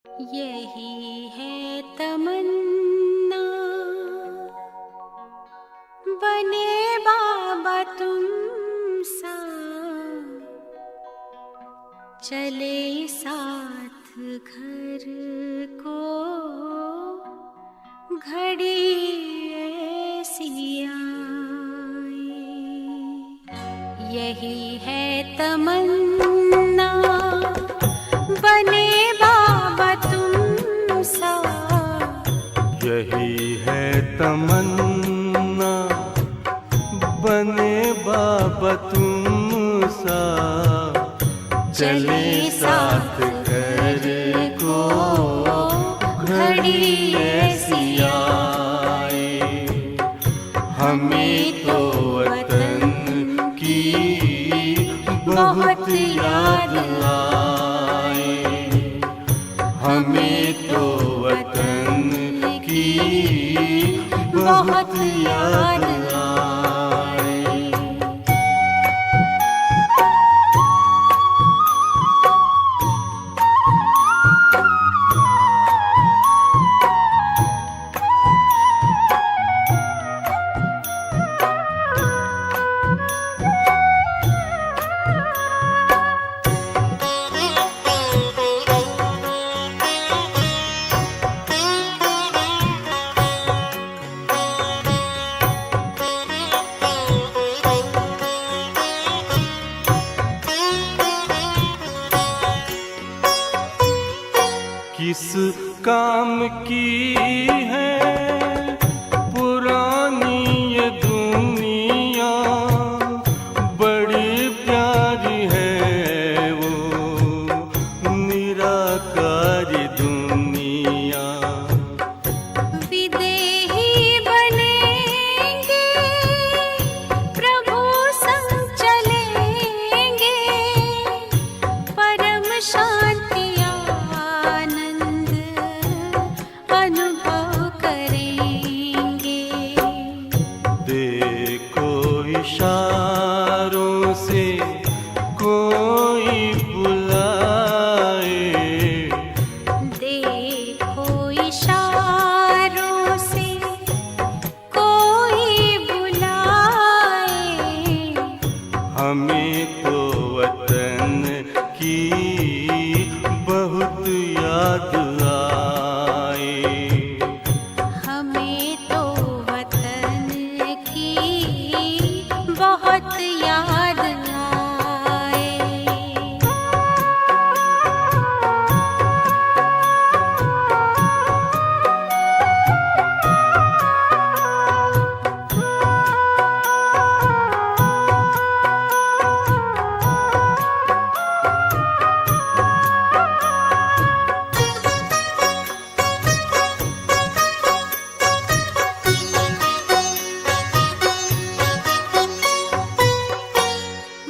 यही है तमन्ना, बने बाबा तुम सा, चले साथ घर को घड़ी ऐसी आए। यही है तमन्ना, बने बाबा तुम सा। यही है तमन्ना, बने बाबा तुम सा, चले साथ घर को घड़ी ऐसी आए। हमें तो वतन की बहुत याद आए, हमें तो वतन की बहुत याद आए। किस काम की है पुरानी ये दुनिया, बड़ी प्यारी है वो निराकारी दुनिया। विदेही बनेंगे प्रभु संग चलेंगे, परम शांति अनुभव करेंगे। देखो इशारों से कोई बुलाए, देखो इशारों से कोई बुलाए। हमें तो वतन की बहुत याद आए, हमें तो वतन की बहुत याद आए।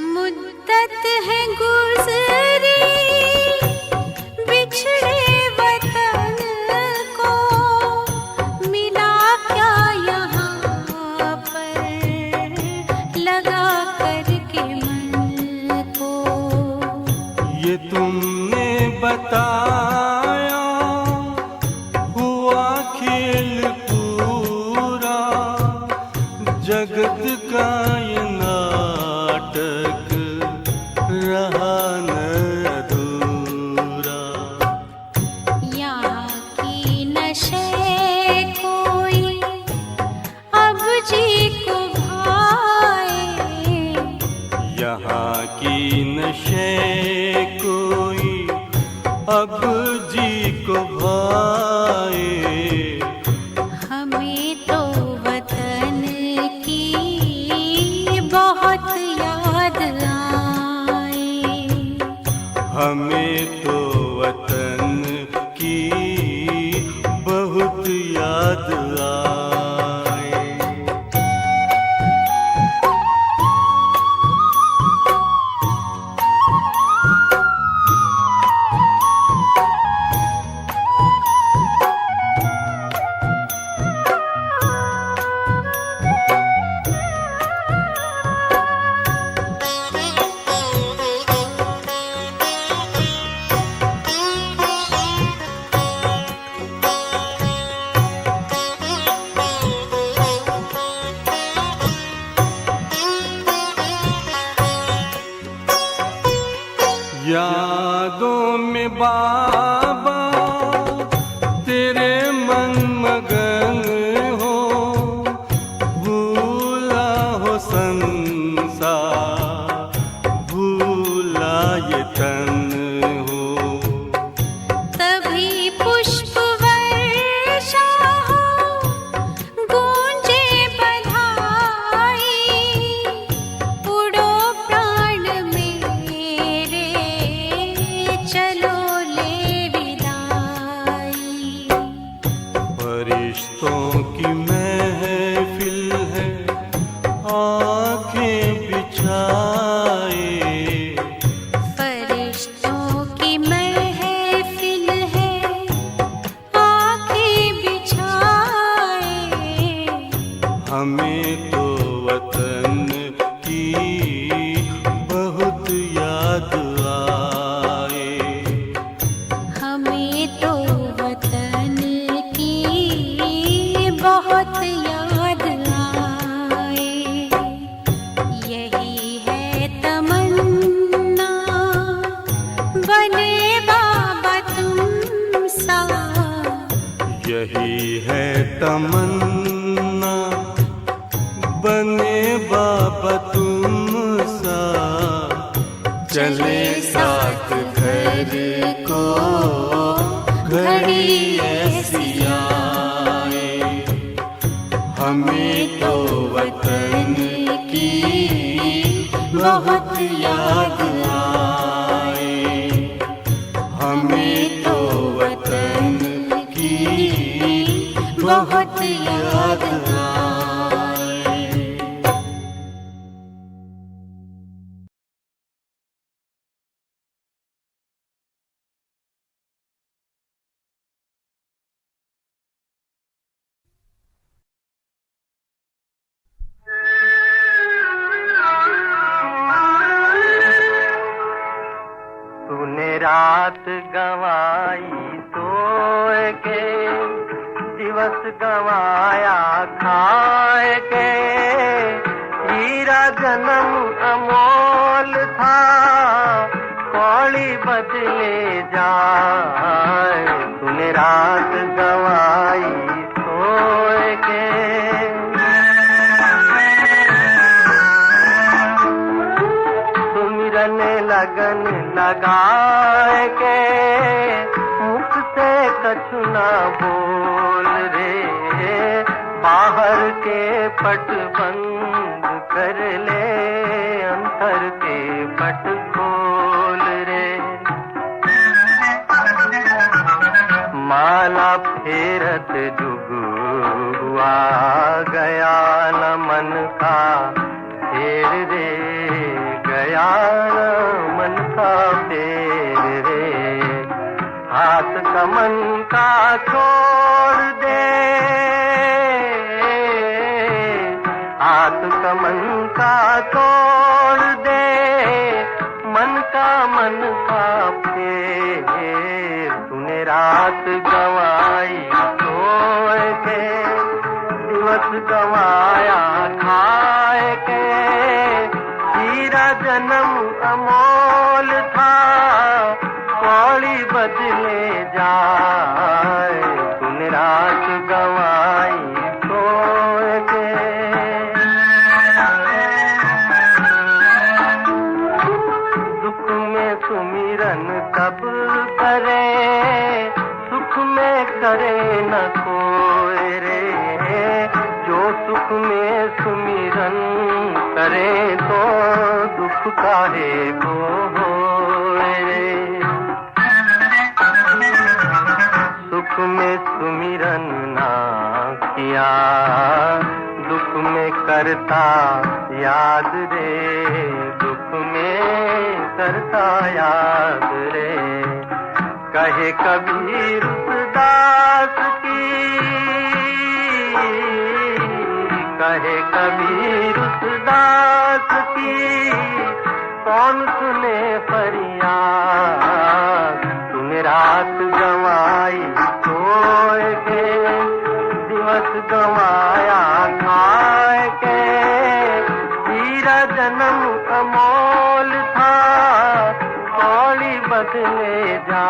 मुद्दत है गुज़री बिछड़े वतन को, मिला क्या यहाँ पर लगा करके मन को। ये तुमने बताया हुआ खेल पूरा, जगत का ये नाटक रहा न अधूरा। यहाँ की नशे कोई अब जी को भाए, यहाँ की नशे कोई अब जी को भाए। हमें तो वतन की बहुत याद आए, हमें तो वतन की बहुत याद आए। बाबा तेरे मन मगन हो, भूला हो संसार, भूला ये तन हो। तभी पुष्प वर्षा हो, गूंजे बधाई, उड़ो प्राण मेरे, चलो ले विदाई। फरिश्तों की महफिल है, आंखें बिछाए, फरिश्तों की महफिल है, आंखें बिछाए। हमें तो वतन की बहुत याद आए। हमें तो वतन की बहुत याद आए। यही है तमन्ना, बने बाबा तुम सा। यही है तमन्ना, बने बाबा तुम सा। चले साथ घर को घड़ी ऐसी आए। हमें तो वतन की बहुत याद आए। हमें तो वतन की बहुत याद आए। तूने रात गंवाई सोए के, दिवस गंवाया खाए के। हीरा जन्म अमोल था, कौड़ी बदले जाए। तूने रात गंवाई सोए के, सुमिरन लगन लगाए के। मुख से कछु ना बोल रे, बाहर के पट बंद कर ले, अंतर के पट खोल रे। माला फेरत जुगुआ गया न मन का फेर रे, गया न मन का फेर रे। हाथ कमन का छोड़ दे, हाथ कमन का छोड़ दे, मन का फेर। तूने रात गंवाई सोए के, दिवस गंवाया खाए के। हीरा जन्म अमोल था, कौड़ी बदले जाए। तूने रात गंवाई सोए के। दुख में सुमिरन कब करे, सुख में करे न कोई रे। जो सुख में सुमिरन करे, तो दुख काहे को होए रे। सुख में सुमिरन ना किया, दुख में करता याद रे। दुख में करता याद रे। कहे कबीर दास की, कहे कबीर दास की, कौन सुने फरियाद। तूने रात गंवाई सोए के, दिवस गंवाया खाए के। हीरा जन्म अमोल था, कौड़ी बदले जा।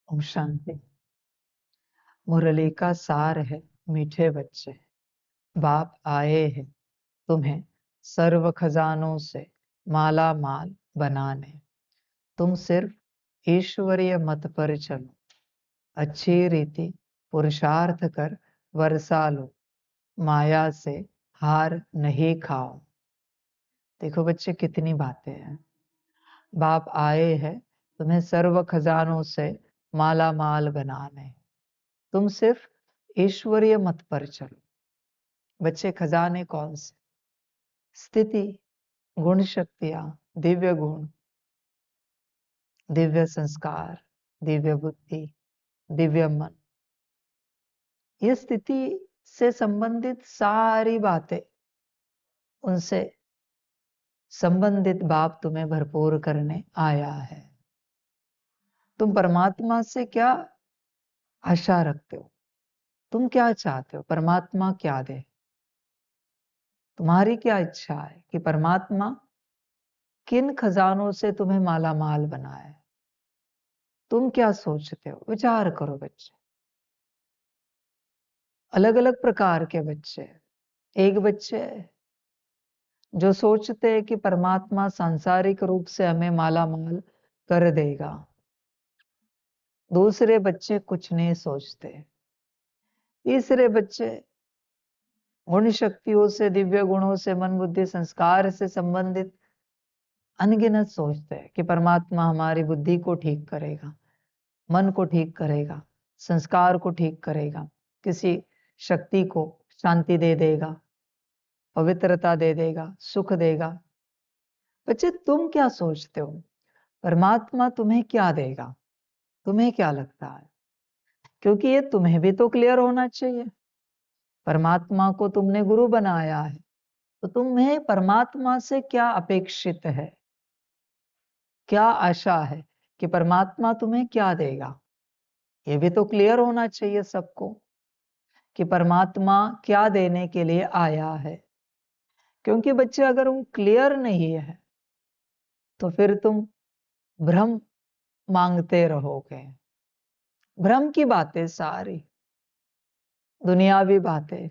ओम शांति। मुरली का सार है, मीठे बच्चे, बाप आए हैं तुम्हें सर्व खजानों से माला माल बनाने। तुम सिर्फ ईश्वरीय मत पर चलो, अच्छी रीति पुरुषार्थ कर वर्षा लो, माया से हार नहीं खाओ। देखो बच्चे, कितनी बातें हैं। बाप आए हैं तुम्हें सर्व खजानों से माला माल बनाने। तुम सिर्फ ईश्वरीय मत पर चलो। बच्चे, खजाने कौन से? स्थिति, गुण शक्तियां, दिव्य गुण, दिव्य संस्कार, दिव्य बुद्धि, दिव्य मन। ये स्थिति से संबंधित सारी बातें, उनसे संबंधित बाप तुम्हें भरपूर करने आया है। तुम परमात्मा से क्या आशा रखते हो? तुम क्या चाहते हो? परमात्मा क्या दे? तुम्हारी क्या इच्छा है कि परमात्मा किन खजानों से तुम्हें माला माल बनाए? तुम क्या सोचते हो? विचार करो बच्चे। अलग अलग प्रकार के बच्चे। एक बच्चे जो सोचते हैं कि परमात्मा सांसारिक रूप से हमें माला माल कर देगा। दूसरे बच्चे कुछ नहीं सोचते। तीसरे बच्चे गुण शक्तियों से, दिव्य गुणों से, मन बुद्धि संस्कार से संबंधित अनगिनत सोचते हैं कि परमात्मा हमारी बुद्धि को ठीक करेगा, मन को ठीक करेगा, संस्कार को ठीक करेगा, किसी शक्ति को शांति दे देगा, पवित्रता दे देगा, सुख देगा। बच्चे, तुम क्या सोचते हो? परमात्मा तुम्हें क्या देगा? तुम्हें क्या लगता है? क्योंकि ये तुम्हें भी तो क्लियर होना चाहिए। परमात्मा को तुमने गुरु बनाया है, तो तुम्हें परमात्मा से क्या अपेक्षित है, क्या आशा है कि परमात्मा तुम्हें क्या देगा? ये भी तो क्लियर होना चाहिए सबको कि परमात्मा क्या देने के लिए आया है। क्योंकि बच्चे, अगर वो क्लियर नहीं है तो फिर तुम भ्रम मांगते रहोगे। भ्रम की बातें सारी, दुनियावी बातें,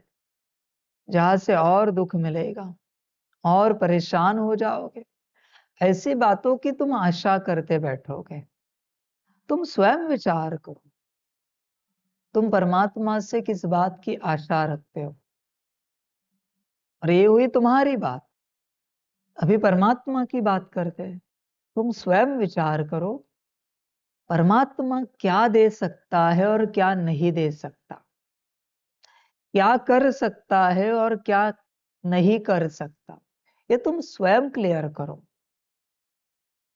जहां से और दुख मिलेगा, और परेशान हो जाओगे। ऐसी बातों की तुम आशा करते बैठोगे। तुम स्वयं विचार करो, तुम परमात्मा से किस बात की आशा रखते हो? और ये हुई तुम्हारी बात। अभी परमात्मा की बात करते हैं। तुम स्वयं विचार करो, परमात्मा क्या दे सकता है और क्या नहीं दे सकता, क्या कर सकता है और क्या नहीं कर सकता, ये तुम स्वयं क्लियर करो।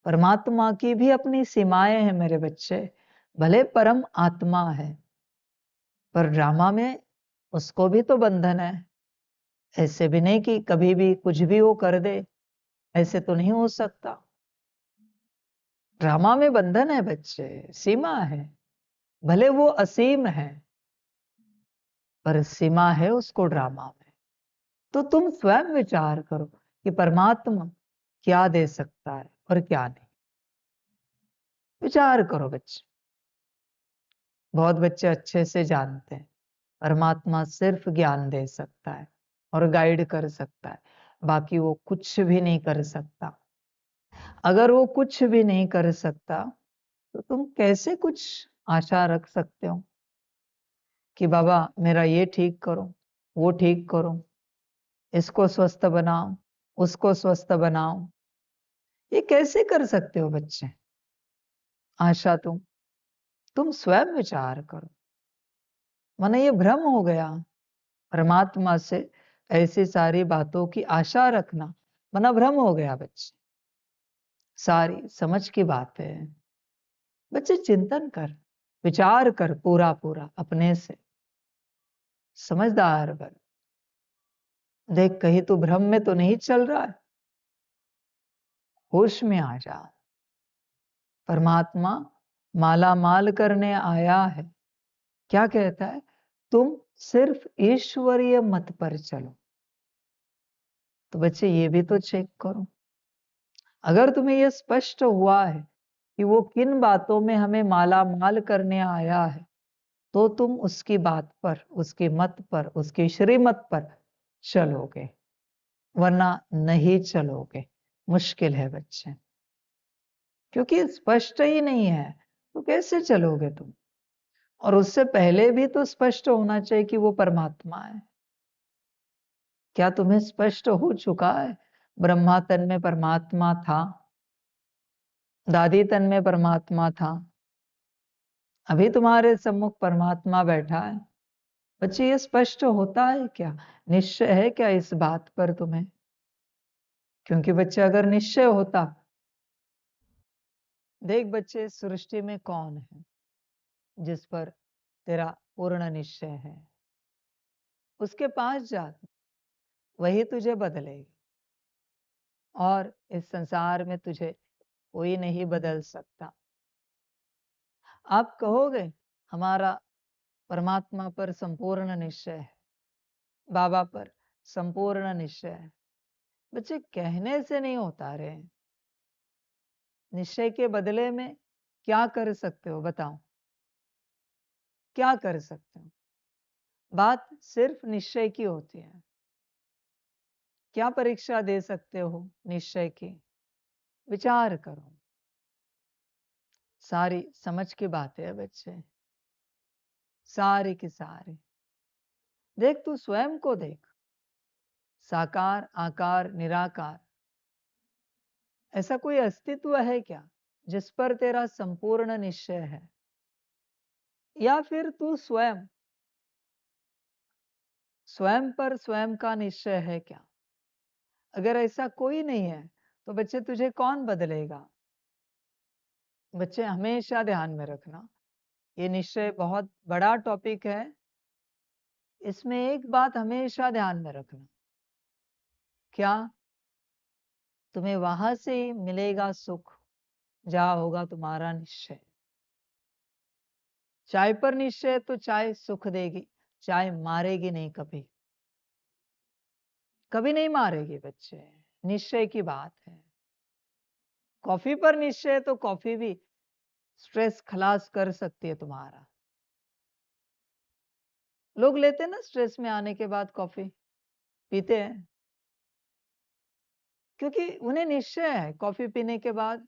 परमात्मा की भी अपनी सीमाएं हैं मेरे बच्चे। भले परम आत्मा है, पर ड्रामा में उसको भी तो बंधन है। ऐसे भी नहीं कि कभी भी कुछ भी वो कर दे, ऐसे तो नहीं हो सकता। ड्रामा में बंधन है बच्चे, सीमा है। भले वो असीम है, पर सीमा है उसको ड्रामा में। तो तुम स्वयं विचार करो कि परमात्मा क्या दे सकता है और क्या नहीं। विचार करो बच्चे। बहुत बच्चे अच्छे से जानते हैं परमात्मा सिर्फ ज्ञान दे सकता है और गाइड कर सकता है, बाकी वो कुछ भी नहीं कर सकता। अगर वो कुछ भी नहीं कर सकता तो तुम कैसे कुछ आशा रख सकते हो कि बाबा मेरा ये ठीक करो, वो ठीक करो, इसको स्वस्थ बनाओ, उसको स्वस्थ बनाओ। ये कैसे कर सकते हो बच्चे? आशा तुम स्वयं विचार करो। माने ये भ्रम हो गया परमात्मा से ऐसी सारी बातों की आशा रखना, मना भ्रम हो गया बच्चे। सारी समझ की बात है बच्चे। चिंतन कर, विचार कर पूरा पूरा अपने से। समझदार बन। देख, कहीं तू भ्रम में तो नहीं चल रहा है। होश में आ जा। परमात्मा माला माल करने आया है। क्या कहता है? तुम सिर्फ ईश्वरीय मत पर चलो। तो बच्चे, ये भी तो चेक करो। अगर तुम्हें यह स्पष्ट हुआ है कि वो किन बातों में हमें माला माल करने आया है, तो तुम उसकी बात पर, उसकी मत पर, उसकी श्रीमत पर चलोगे, वरना नहीं चलोगे। मुश्किल है बच्चे, क्योंकि स्पष्ट ही नहीं है, तो कैसे चलोगे तुम? और उससे पहले भी तो स्पष्ट होना चाहिए कि वो परमात्मा है। क्या तुम्हें स्पष्ट हो चुका है? ब्रह्मा तन में परमात्मा था, दादी तन में परमात्मा था, अभी तुम्हारे सम्मुख परमात्मा बैठा है। बच्चे ये स्पष्ट होता है क्या? निश्चय है क्या इस बात पर तुम्हें? क्योंकि बच्चे अगर निश्चय होता, देख बच्चे, सृष्टि में कौन है जिस पर तेरा पूर्ण निश्चय है? उसके पास जा, वही तुझे बदलेगा, और इस संसार में तुझे कोई नहीं बदल सकता। आप कहोगे हमारा परमात्मा पर संपूर्ण निश्चय है, बाबा पर संपूर्ण निश्चय है। बच्चे, कहने से नहीं होता रे। निश्चय के बदले में क्या कर सकते हो बताओ? क्या कर सकते हो? बात सिर्फ निश्चय की होती है। क्या परीक्षा दे सकते हो निश्चय की? विचार करो। सारी समझ की बातें है बच्चे, सारी की सारी। देख, तू स्वयं को देख, साकार, आकार, निराकार, ऐसा कोई अस्तित्व है क्या जिस पर तेरा संपूर्ण निश्चय है? या फिर तू स्वयं, स्वयं पर स्वयं का निश्चय है क्या? अगर ऐसा कोई नहीं है, तो बच्चे तुझे कौन बदलेगा? बच्चे, हमेशा ध्यान में रखना, ये निश्चय बहुत बड़ा टॉपिक है। इसमें एक बात हमेशा ध्यान में रखना, क्या? तुम्हें वहां से ही मिलेगा सुख जहां होगा तुम्हारा निश्चय। चाय पर निश्चय तो चाय सुख देगी, चाय मारेगी नहीं, कभी कभी नहीं मारेगी बच्चे, निश्चय की बात है। कॉफी पर निश्चय तो कॉफी भी स्ट्रेस खलास कर सकती है तुम्हारा। लोग लेते हैं ना, स्ट्रेस में आने के बाद कॉफी पीते हैं, क्योंकि उन्हें निश्चय है कॉफी पीने के बाद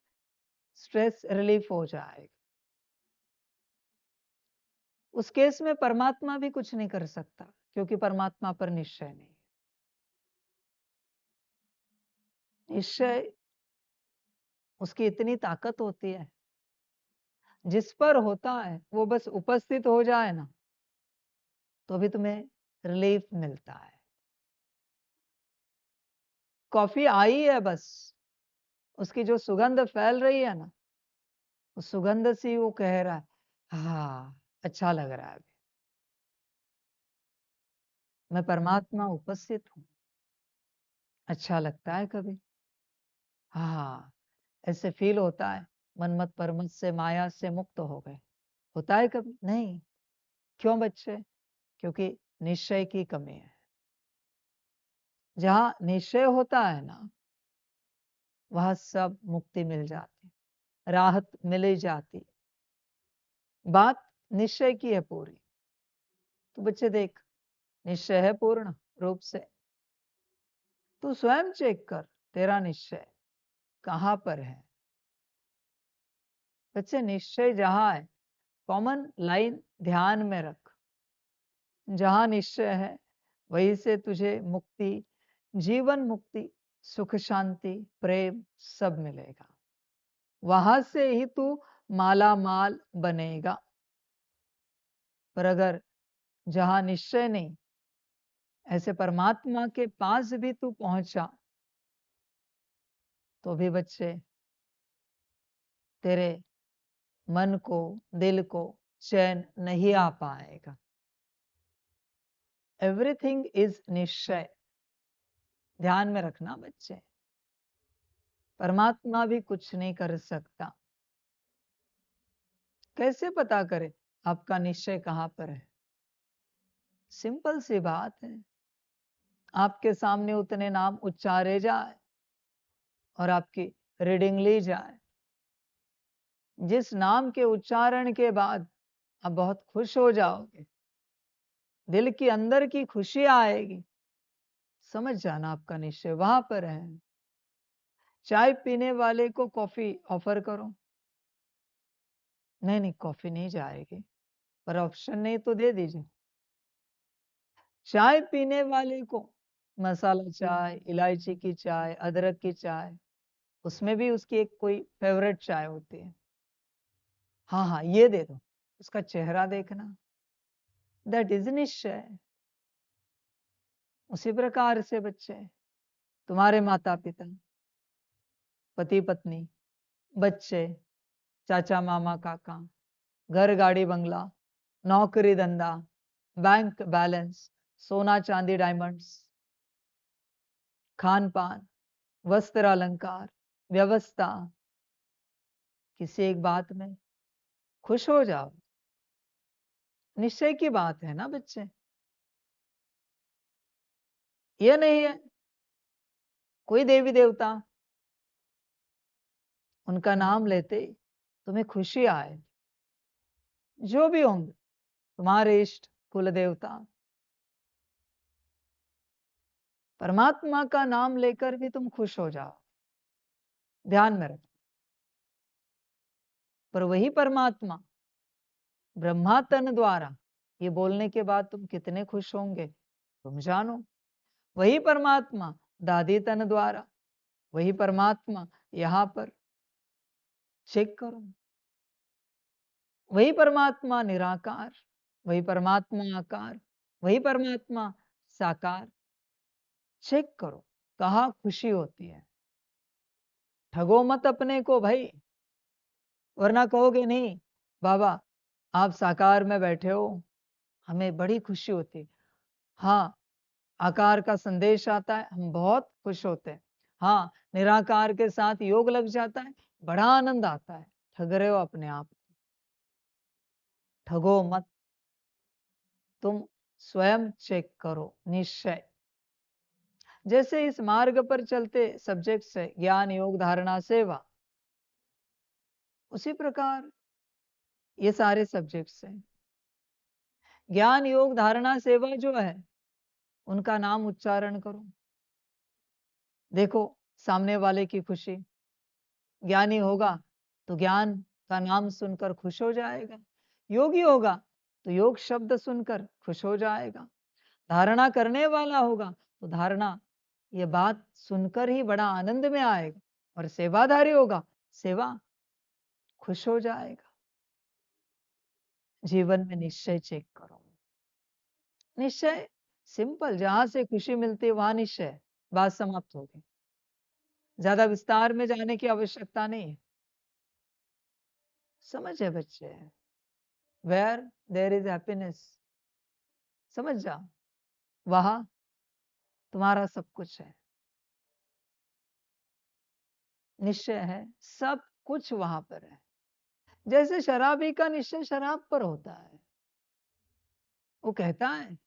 स्ट्रेस रिलीफ हो जाएगा। उस केस में परमात्मा भी कुछ नहीं कर सकता, क्योंकि परमात्मा पर निश्चय नहीं। निश्चय, उसकी इतनी ताकत होती है, जिस पर होता है वो बस उपस्थित हो जाए ना, तो भी तुम्हें रिलीफ मिलता है। कॉफी आई है, बस उसकी जो सुगंध फैल रही है ना, उस सुगंध से वो कह रहा है हाँ, अच्छा लग रहा है, मैं परमात्मा उपस्थित हूं। अच्छा लगता है कभी? हाँ, ऐसे फील होता है मनमत परमत से, माया से मुक्त हो गए। होता है कभी? नहीं। क्यों बच्चे? क्योंकि निश्चय की कमी है। जहां निश्चय होता है ना, वहां सब मुक्ति मिल जाती, राहत मिल जाती। बात निश्चय की है पूरी। तो बच्चे देख, निश्चय है पूर्ण रूप से। तू स्वयं चेक कर, तेरा निश्चय कहां पर है? बच्चे, निश्चय जहां है, कॉमन लाइन ध्यान में रख। जहां निश्चय है, वहीं से तुझे मुक्ति, जीवन मुक्ति, सुख शांति, प्रेम सब मिलेगा। वहां से ही तू माला माल बनेगा। पर अगर जहां निश्चय नहीं, ऐसे परमात्मा के पास भी तू पहुंचा, तो भी बच्चे तेरे मन को, दिल को चैन नहीं आ पाएगा। एवरीथिंग इज निश्चय, ध्यान में रखना बच्चे। परमात्मा भी कुछ नहीं कर सकता। कैसे पता करे आपका निश्चय कहां पर है? सिंपल सी बात है, आपके सामने उतने नाम उच्चारे जाए और आपकी रीडिंग ली जाए, जिस नाम के उच्चारण के बाद आप बहुत खुश हो जाओगे, दिल के अंदर की खुशी आएगी, समझ जाना आपका निश्चय वहां पर है। चाय पीने वाले को कॉफी ऑफर करो, नहीं नहीं कॉफी नहीं जाएगी, पर ऑप्शन नहीं तो दे दीजिए। चाय पीने वाले को मसाला चाय, इलायची की चाय, अदरक की चाय, उसमें भी उसकी एक कोई फेवरेट चाय होती है, हाँ हाँ ये दे दो, उसका चेहरा देखना, दैट इज निश्चय। उसी प्रकार से बच्चे, तुम्हारे माता पिता, पति पत्नी, बच्चे, चाचा मामा काका, घर गाड़ी बंगला, नौकरी धंधा, बैंक बैलेंस, सोना चांदी डायमंड्स, खान पान, वस्त्र अलंकार, व्यवस्था, किसी एक बात में खुश हो जाओ, निश्चय की बात है ना बच्चे। ये नहीं है कोई देवी देवता, उनका नाम लेते ही तुम्हें खुशी आए, जो भी होंगे तुम्हारे इष्ट कुल देवता, परमात्मा का नाम लेकर भी तुम खुश हो जाओ, ध्यान में रखो। पर वही परमात्मा ब्रह्मा तन द्वारा ये बोलने के बाद तुम कितने खुश होंगे तुम जानो। वही परमात्मा दादी तन द्वारा, वही परमात्मा यहां पर चेक करो, वही परमात्मा निराकार, वही परमात्मा आकार, वही परमात्मा साकार, चेक करो कहाँ खुशी होती है। ठगो मत अपने को भाई, वरना कहोगे नहीं बाबा आप साकार में बैठे हो, हमें बड़ी खुशी होती है। हाँ आकार का संदेश आता है, हम बहुत खुश होते हैं। हाँ निराकार के साथ योग लग जाता है, बड़ा आनंद आता है। ठग रहे हो अपने आप, ठगो मत, तुम स्वयं चेक करो निश्चय। जैसे इस मार्ग पर चलते सब्जेक्ट्स है ज्ञान योग धारणा सेवा, उसी प्रकार ये सारे सब्जेक्ट्स हैं। ज्ञान योग धारणा सेवा जो है उनका नाम उच्चारण करो, देखो सामने वाले की खुशी। ज्ञानी होगा तो ज्ञान का नाम सुनकर खुश हो जाएगा, योगी होगा तो योग शब्द सुनकर खुश हो जाएगा, धारणा करने वाला होगा तो धारणा ये बात सुनकर ही बड़ा आनंद में आएगा, और सेवाधारी होगा सेवा खुश हो जाएगा। जीवन में निश्चय चेक करो, निश्चय सिंपल, जहां से खुशी मिलती है वहां निश्चय, बात समाप्त होगी, ज्यादा विस्तार में जाने की आवश्यकता नहीं है। समझे बच्चे, वेयर देयर इज हैप्पीनेस, समझ जाओ वहां तुम्हारा सब कुछ है, निश्चय है, सब कुछ वहां पर है। जैसे शराबी का निश्चय शराब पर होता है, वो कहता है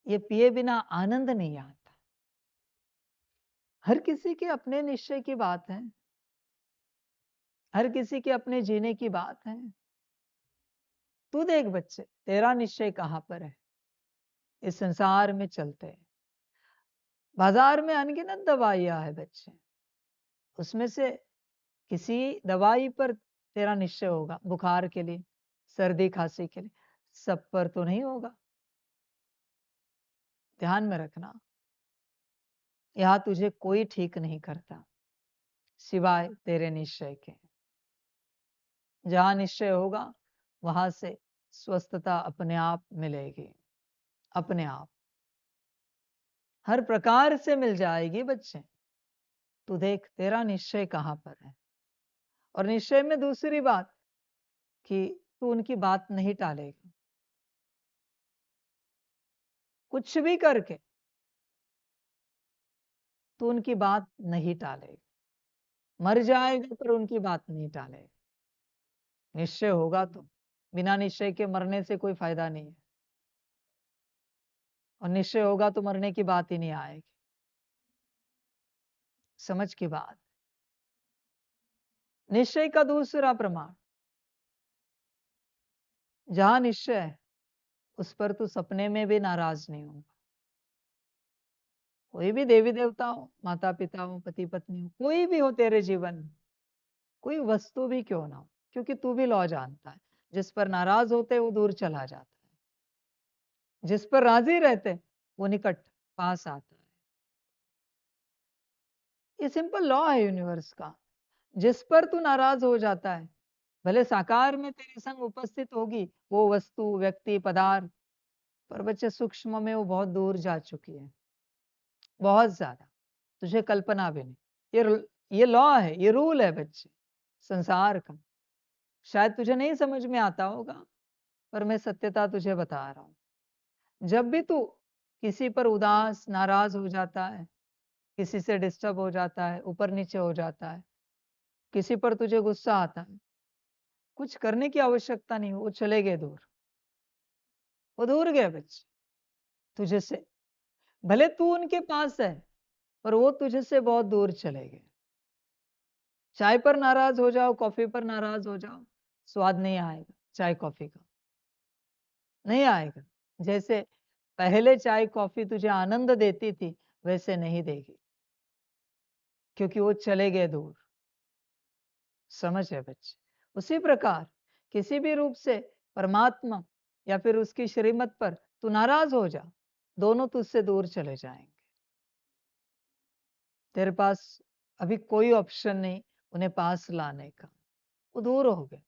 ये पिए बिना आनंद नहीं आता। हर किसी के अपने निश्चय की बात है, हर किसी के अपने जीने की बात है। तू देख बच्चे तेरा निश्चय कहां पर है। इस संसार में चलते बाजार में अनगिनत दवाइयां है बच्चे, उसमें से किसी दवाई पर तेरा निश्चय होगा, बुखार के लिए, सर्दी खांसी के लिए, सब पर तो नहीं होगा। ध्यान में रखना, यहां तुझे कोई ठीक नहीं करता सिवाय तेरे निश्चय के। जहां निश्चय होगा वहां से स्वस्थता अपने आप मिलेगी, अपने आप हर प्रकार से मिल जाएगी बच्चे। तू देख तेरा निश्चय कहां पर है। और निश्चय में दूसरी बात कि तू उनकी बात नहीं टालेगा, कुछ भी करके तू उनकी बात नहीं टालेगा, मर जाएगा पर उनकी बात नहीं टालेगा। निश्चय होगा तो, बिना निश्चय के मरने से कोई फायदा नहीं है, और निश्चय होगा तो मरने की बात ही नहीं आएगी। समझ की बात। निश्चय का दूसरा प्रमाण जहां निश्चय है उस पर तू सपने में भी नाराज नहीं होगा। कोई भी देवी देवता हो, माता पिता हो, पति पत्नी हो, कोई भी हो तेरे जीवन में, कोई वस्तु भी क्यों ना हो, क्योंकि तू भी लॉ जानता है, जिस पर नाराज होते वो दूर चला जाता है, जिस पर राजी रहते वो निकट पास आता है। ये सिंपल लॉ है यूनिवर्स का। जिस पर तू नाराज हो जाता है, भले साकार में तेरे संग उपस्थित होगी वो वस्तु, व्यक्ति, पदार्थ, पर बच्चे सूक्ष्म में वो बहुत दूर जा चुकी है, बहुत ज्यादा, तुझे कल्पना भी नहीं। ये लॉ है, ये रूल है बच्चे संसार का। शायद तुझे नहीं समझ में आता होगा, पर मैं सत्यता तुझे बता रहा हूं। जब भी तू किसी पर उदास, नाराज हो जाता है, किसी से डिस्टर्ब हो जाता है, ऊपर नीचे हो जाता है, किसी पर तुझे गुस्सा आता है, कुछ करने की आवश्यकता नहीं, वो चले गए दूर, वो दूर गए बच्चे तुझे से। भले तू उनके पास है, पर वो तुझे से बहुत दूर चले गए। चाय पर नाराज हो जाओ, कॉफी पर नाराज हो जाओ, स्वाद नहीं आएगा चाय कॉफी का, नहीं आएगा। जैसे पहले चाय कॉफी तुझे आनंद देती थी, वैसे नहीं देगी, क्योंकि वो चले गए दूर। समझ है बच्चे? उसी प्रकार किसी भी रूप से परमात्मा या फिर उसकी श्रीमत पर तू नाराज हो जा, दोनों तुझसे दूर चले जाएंगे। तेरे पास अभी कोई ऑप्शन नहीं उन्हें पास लाने का, वो दूर हो गए।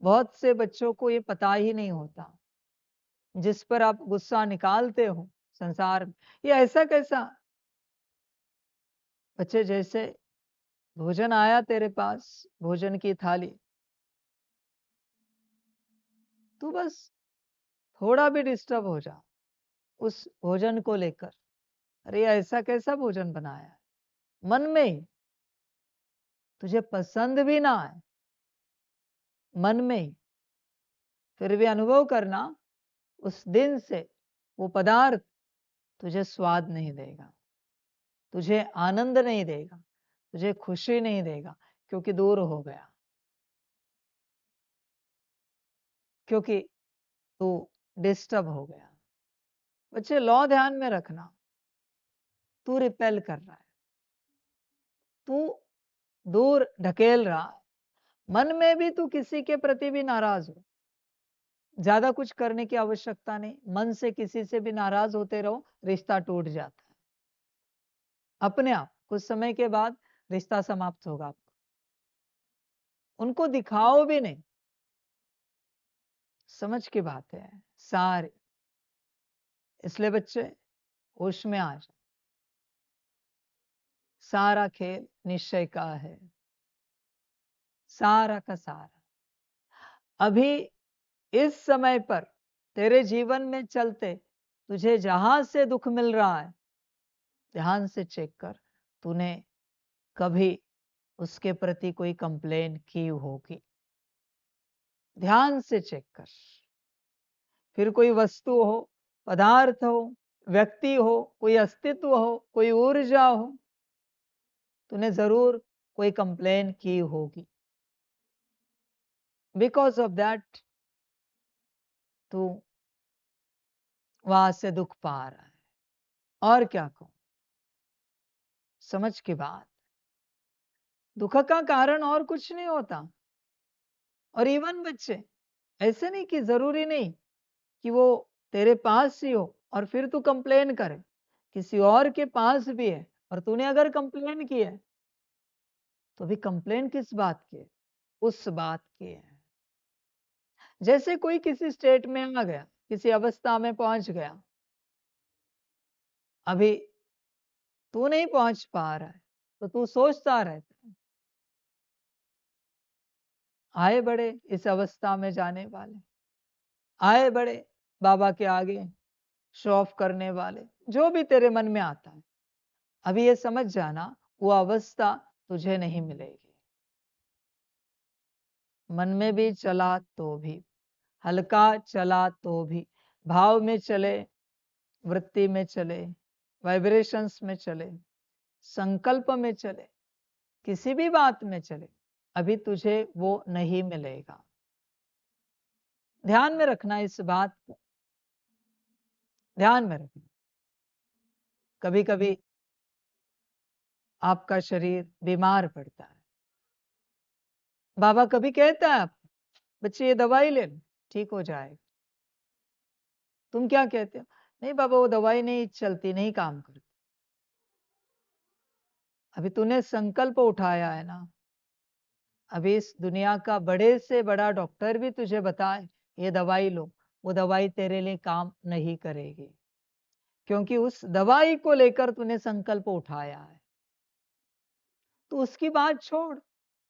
बहुत से बच्चों को ये पता ही नहीं होता, जिस पर आप गुस्सा निकालते हो संसार में, ये ऐसा कैसा। बच्चे जैसे भोजन आया तेरे पास, भोजन की थाली, तू बस थोड़ा भी डिस्टर्ब हो जा उस भोजन को लेकर, अरे ऐसा कैसा भोजन बनाया है, मन में ही तुझे पसंद भी ना आए, मन में ही, फिर भी अनुभव करना उस दिन से वो पदार्थ तुझे स्वाद नहीं देगा, तुझे आनंद नहीं देगा, तुझे खुशी नहीं देगा, क्योंकि दूर हो गया, क्योंकि तू डिस्टर्ब हो गया। बच्चे लॉ ध्यान में रखना, तू रिपेल कर रहा है, तू दूर ढकेल रहा है, मन में भी तू किसी के प्रति भी नाराज हो, ज्यादा कुछ करने की आवश्यकता नहीं, मन से किसी से भी नाराज होते रहो, रिश्ता टूट जाता है अपने आप। कुछ समय के बाद रिश्ता समाप्त होगा आपका, उनको दिखाओ भी नहीं। समझ की बात है सारे। इसलिए बच्चे होश में आ जाए, सारा खेल निश्चय का है, सारा का सारा। अभी इस समय पर तेरे जीवन में चलते तुझे जहां से दुख मिल रहा है, ध्यान से चेक कर, तूने कभी उसके प्रति कोई कंप्लेन की होगी, ध्यान से चेक कर। फिर कोई वस्तु हो, पदार्थ हो, व्यक्ति हो, कोई अस्तित्व हो, कोई ऊर्जा हो, तूने जरूर कोई कंप्लेन की होगी। बिकॉज ऑफ दैट तू वहां से दुख पा रहा है। और क्या कहूं, समझ की बात। दुख का कारण और कुछ नहीं होता। और इवन बच्चे, ऐसे नहीं कि जरूरी नहीं कि वो तेरे पास ही हो और फिर तू कंप्लेन करे, किसी और के पास भी है और तूने अगर कंप्लेन की है, तो भी कंप्लेन किस बात की है? उस बात की है। जैसे कोई किसी स्टेट में आ गया, किसी अवस्था में पहुंच गया, अभी तू नहीं पहुंच पा रहा है, तो तू सोचता रहता है, आए बड़े इस अवस्था में जाने वाले, आए बड़े बाबा के आगे शो ऑफ करने वाले, जो भी तेरे मन में आता है, अभी ये समझ जाना वो अवस्था तुझे नहीं मिलेगी। मन में भी चला तो भी, हल्का चला तो भी, भाव में चले, वृत्ति में चले, वाइब्रेशंस में चले, संकल्प में चले, किसी भी बात में चले, अभी तुझे वो नहीं मिलेगा। ध्यान में रखना इस बात को, ध्यान में रखना। कभी कभी आपका शरीर बीमार पड़ता है, बाबा कभी कहता है आपको बच्चे ये दवाई ले लो ठीक हो जाएगा, तुम क्या कहते हो? नहीं बाबा वो दवाई नहीं चलती, नहीं काम करती। अभी तूने संकल्प उठाया है ना, अभी इस दुनिया का बड़े से बड़ा डॉक्टर भी तुझे बताए ये दवाई लो, वो दवाई तेरे लिए काम नहीं करेगी, क्योंकि उस दवाई को लेकर तूने संकल्प उठाया है। तो उसकी बात छोड़,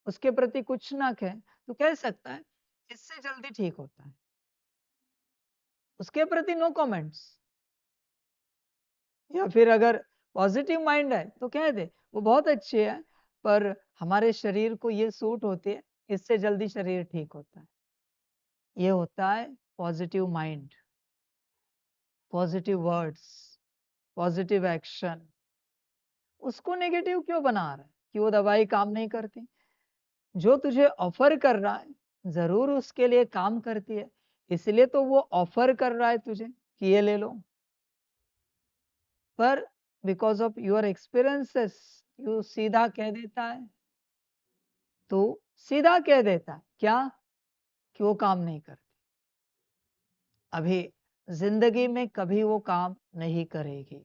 उसके प्रति कुछ ना कह, तू कह सकता है इससे जल्दी ठीक होता है, उसके प्रति नो कमेंट्स। या फिर अगर पॉजिटिव माइंड है तो कह दे वो बहुत अच्छी है, पर हमारे शरीर को ये सूट होती है, इससे जल्दी शरीर ठीक होता है। ये होता है positive mind, positive words, positive action. उसको नेगेटिव क्यों बना रहा है कि वो दवाई काम नहीं करती? जो तुझे ऑफर कर रहा है जरूर उसके लिए काम करती है, इसलिए तो वो ऑफर कर रहा है तुझे कि ये ले लो। पर because of your experiences you सीधा कह देता है, तो सीधा कह देता है क्या कि वो काम नहीं करती। अभी जिंदगी में कभी वो काम नहीं करेगी।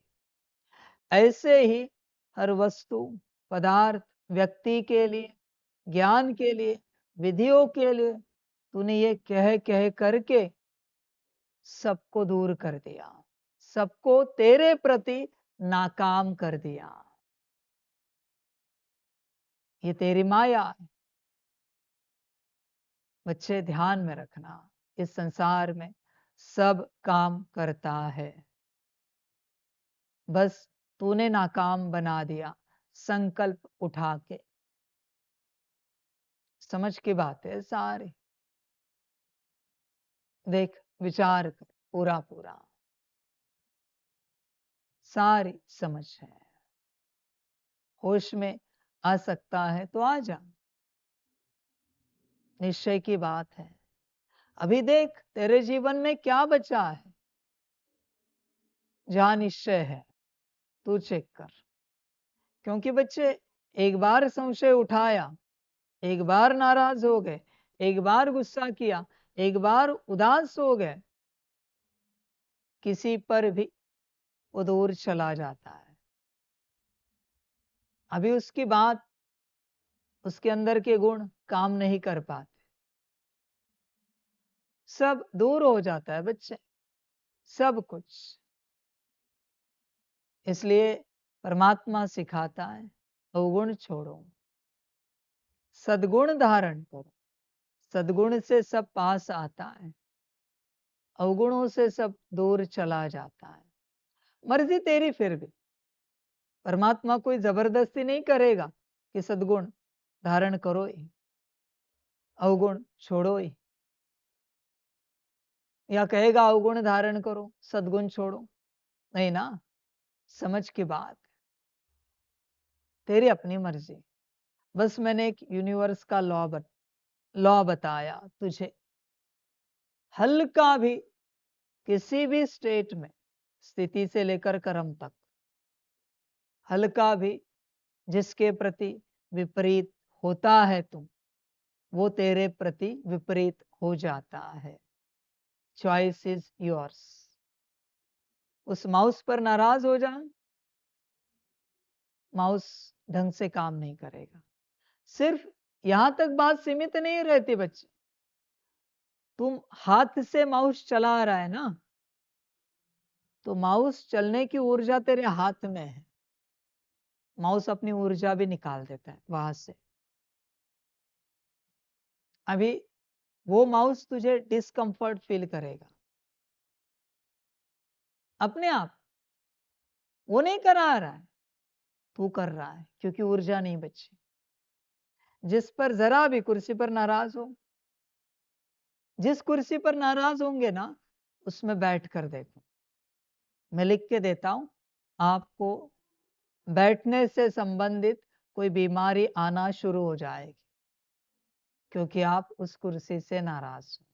ऐसे ही हर वस्तु, पदार्थ, व्यक्ति के लिए, ज्ञान के लिए, विधियों के लिए तूने ये कह कह करके सबको दूर कर दिया, सबको तेरे प्रति नाकाम कर दिया। ये तेरी माया है। बच्चे ध्यान में रखना, इस संसार में सब काम करता है, बस तूने नाकाम बना दिया संकल्प उठा के। समझ की बात है सारी, देख विचार कर पूरा पूरा, सारी समझ है। होश में आ सकता है तो आ जा, निश्चय की बात है। अभी देख तेरे जीवन में क्या बचा है, जहां निश्चय है तू चेक कर। क्योंकि बच्चे एक बार संशय उठाया, एक बार नाराज हो गए, एक बार गुस्सा किया, एक बार उदास हो गए, किसी पर भी वो दूर चला जाता है। अभी उसकी बात, उसके अंदर के गुण काम नहीं कर पाते, सब दूर हो जाता है बच्चे, सब कुछ। इसलिए परमात्मा सिखाता है अवगुण छोड़ो, सद्गुण धारण करो। सद्गुण से सब पास आता है, अवगुणों से सब दूर चला जाता है। मर्जी तेरी, फिर भी परमात्मा कोई जबरदस्ती नहीं करेगा कि सद्गुण धारण करो ही, अवगुण छोड़ो ही, या कहेगा अवगुण धारण करो सद्गुण छोड़ो, नहीं ना। समझ की बात, तेरी अपनी मर्जी। बस मैंने एक यूनिवर्स का लॉ बताया तुझे। हल्का भी किसी भी स्टेट में, स्थिति से लेकर कर्म तक, हल्का भी जिसके प्रति विपरीत होता है तुम, वो तेरे प्रति विपरीत हो जाता है। Choice is yours. उस माउस पर नाराज हो जा, माउस ढंग से काम नहीं करेगा। सिर्फ यहां तक बात सीमित नहीं रहती बच्चे, तुम हाथ से माउस चला रहा है ना, तो माउस चलने की ऊर्जा तेरे हाथ में है, माउस अपनी ऊर्जा भी निकाल देता है वहां से। अभी वो माउस तुझे डिस्कंफर्ट फील करेगा अपने आप, वो नहीं करा रहा है, तू कर रहा है, क्योंकि ऊर्जा नहीं बची। जिस पर जरा भी कुर्सी पर नाराज हो, जिस कुर्सी पर नाराज होंगे ना उसमें बैठ कर देखो, मैं लिख के देता हूं आपको, बैठने से संबंधित कोई बीमारी आना शुरू हो जाएगी, क्योंकि आप उस कुर्सी से नाराज हो।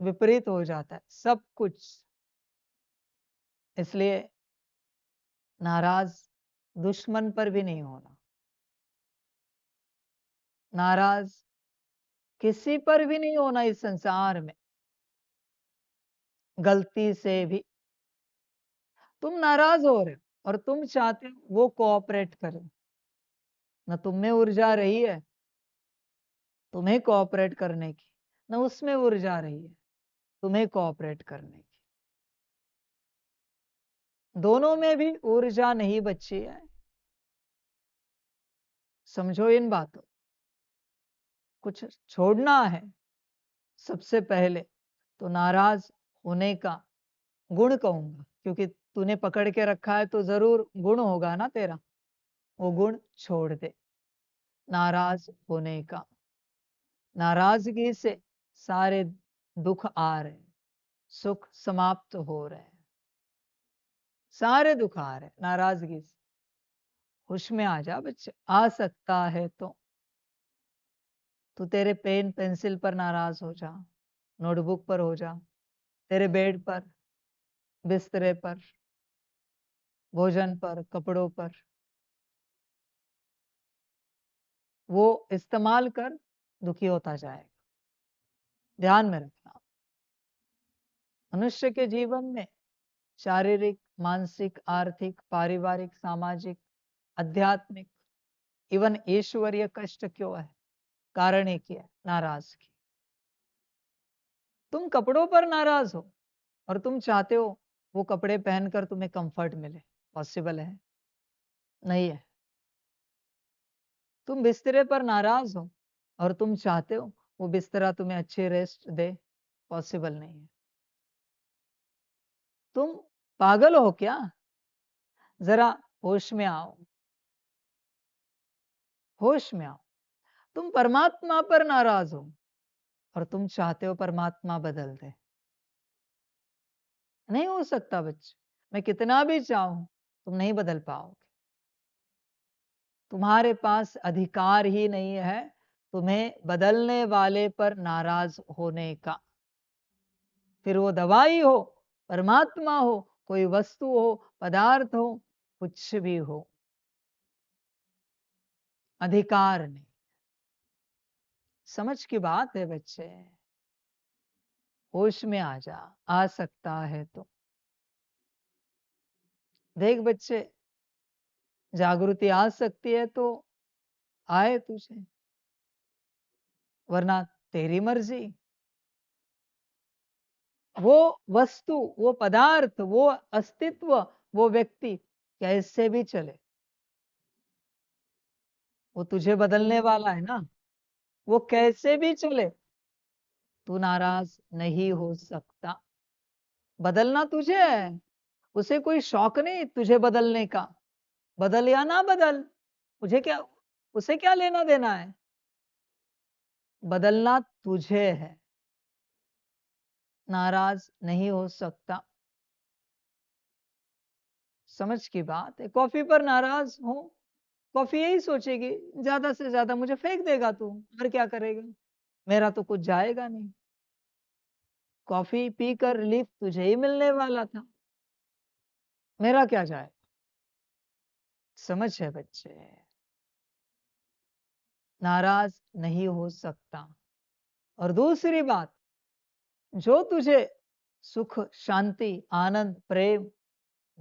विपरीत हो जाता है सब कुछ। इसलिए नाराज दुश्मन पर भी नहीं होना, नाराज किसी पर भी नहीं होना इस संसार में, गलती से भी। तुम नाराज हो रहे हो और तुम चाहते हो वो कोऑपरेट करे, न तुम में ऊर्जा रही है तुम्हें कोऑपरेट करने की, न उसमें ऊर्जा रही है तुम्हें कोऑपरेट करने की। दोनों में भी ऊर्जा नहीं बची है। समझो इन बातों, कुछ छोड़ना है सबसे पहले तो नाराज होने का गुण कहूंगा, क्योंकि तूने पकड़ के रखा है तो जरूर गुण होगा ना तेरा, वो गुण छोड़ दे। नाराज होने का, नाराजगी से सारे दुख आ रहे हैं, सुख समाप्त हो रहे हैं, सारे दुख आ रहे हैं नाराजगी से। होश में आ जा बच्चे, आ सकता है तो तू तेरे पेन पेंसिल पर नाराज हो जा, नोटबुक पर हो जा, तेरे बेड पर, बिस्तरे पर, भोजन पर, कपड़ों पर, वो इस्तेमाल कर, दुखी होता जाएगा। ध्यान में रखना, मनुष्य के जीवन में शारीरिक, मानसिक, आर्थिक, पारिवारिक, सामाजिक, आध्यात्मिक, इवन ईश्वरीय कष्ट क्यों है? कारण एक ही है, नाराजगी। तुम कपड़ों पर नाराज हो और तुम चाहते हो वो कपड़े पहनकर तुम्हें कंफर्ट मिले, पॉसिबल है? नहीं है। तुम बिस्तरे पर नाराज हो और तुम चाहते हो वो बिस्तरा तुम्हें अच्छी रेस्ट दे, पॉसिबल नहीं है। तुम पागल हो क्या? जरा होश में आओ, होश में आओ। तुम परमात्मा पर नाराज हो और तुम चाहते हो परमात्मा बदल दे, नहीं हो सकता बच्चे। मैं कितना भी चाहूं तुम नहीं बदल पाओगे। तुम्हारे पास अधिकार ही नहीं है तुम्हें बदलने वाले पर नाराज होने का। फिर वो दवाई हो, परमात्मा हो, कोई वस्तु हो, पदार्थ हो, कुछ भी हो, अधिकार नहीं। समझ की बात है बच्चे, होश में आ जा, आ सकता है तो। देख बच्चे, जागृति आ सकती है तो आए तुझे, वरना तेरी मर्जी। वो वस्तु, वो पदार्थ, वो अस्तित्व, वो व्यक्ति कैसे भी चले, वो तुझे बदलने वाला है ना। वो कैसे भी चले, तू नाराज नहीं हो सकता। बदलना तुझे है, उसे कोई शौक नहीं तुझे बदलने का। बदल या ना बदल, मुझे क्या, उसे क्या लेना देना है। बदलना तुझे है, नाराज नहीं हो सकता। समझ की बात है। कॉफी पर नाराज हो, कॉफी यही सोचेगी ज्यादा से ज्यादा मुझे फेंक देगा तू, और क्या करेगा, मेरा तो कुछ जाएगा नहीं। कॉफी पीकर रिलीफ तुझे ही मिलने वाला था, मेरा क्या जाए। समझ है बच्चे, नाराज नहीं हो सकता। और दूसरी बात, जो तुझे सुख, शांति, आनंद, प्रेम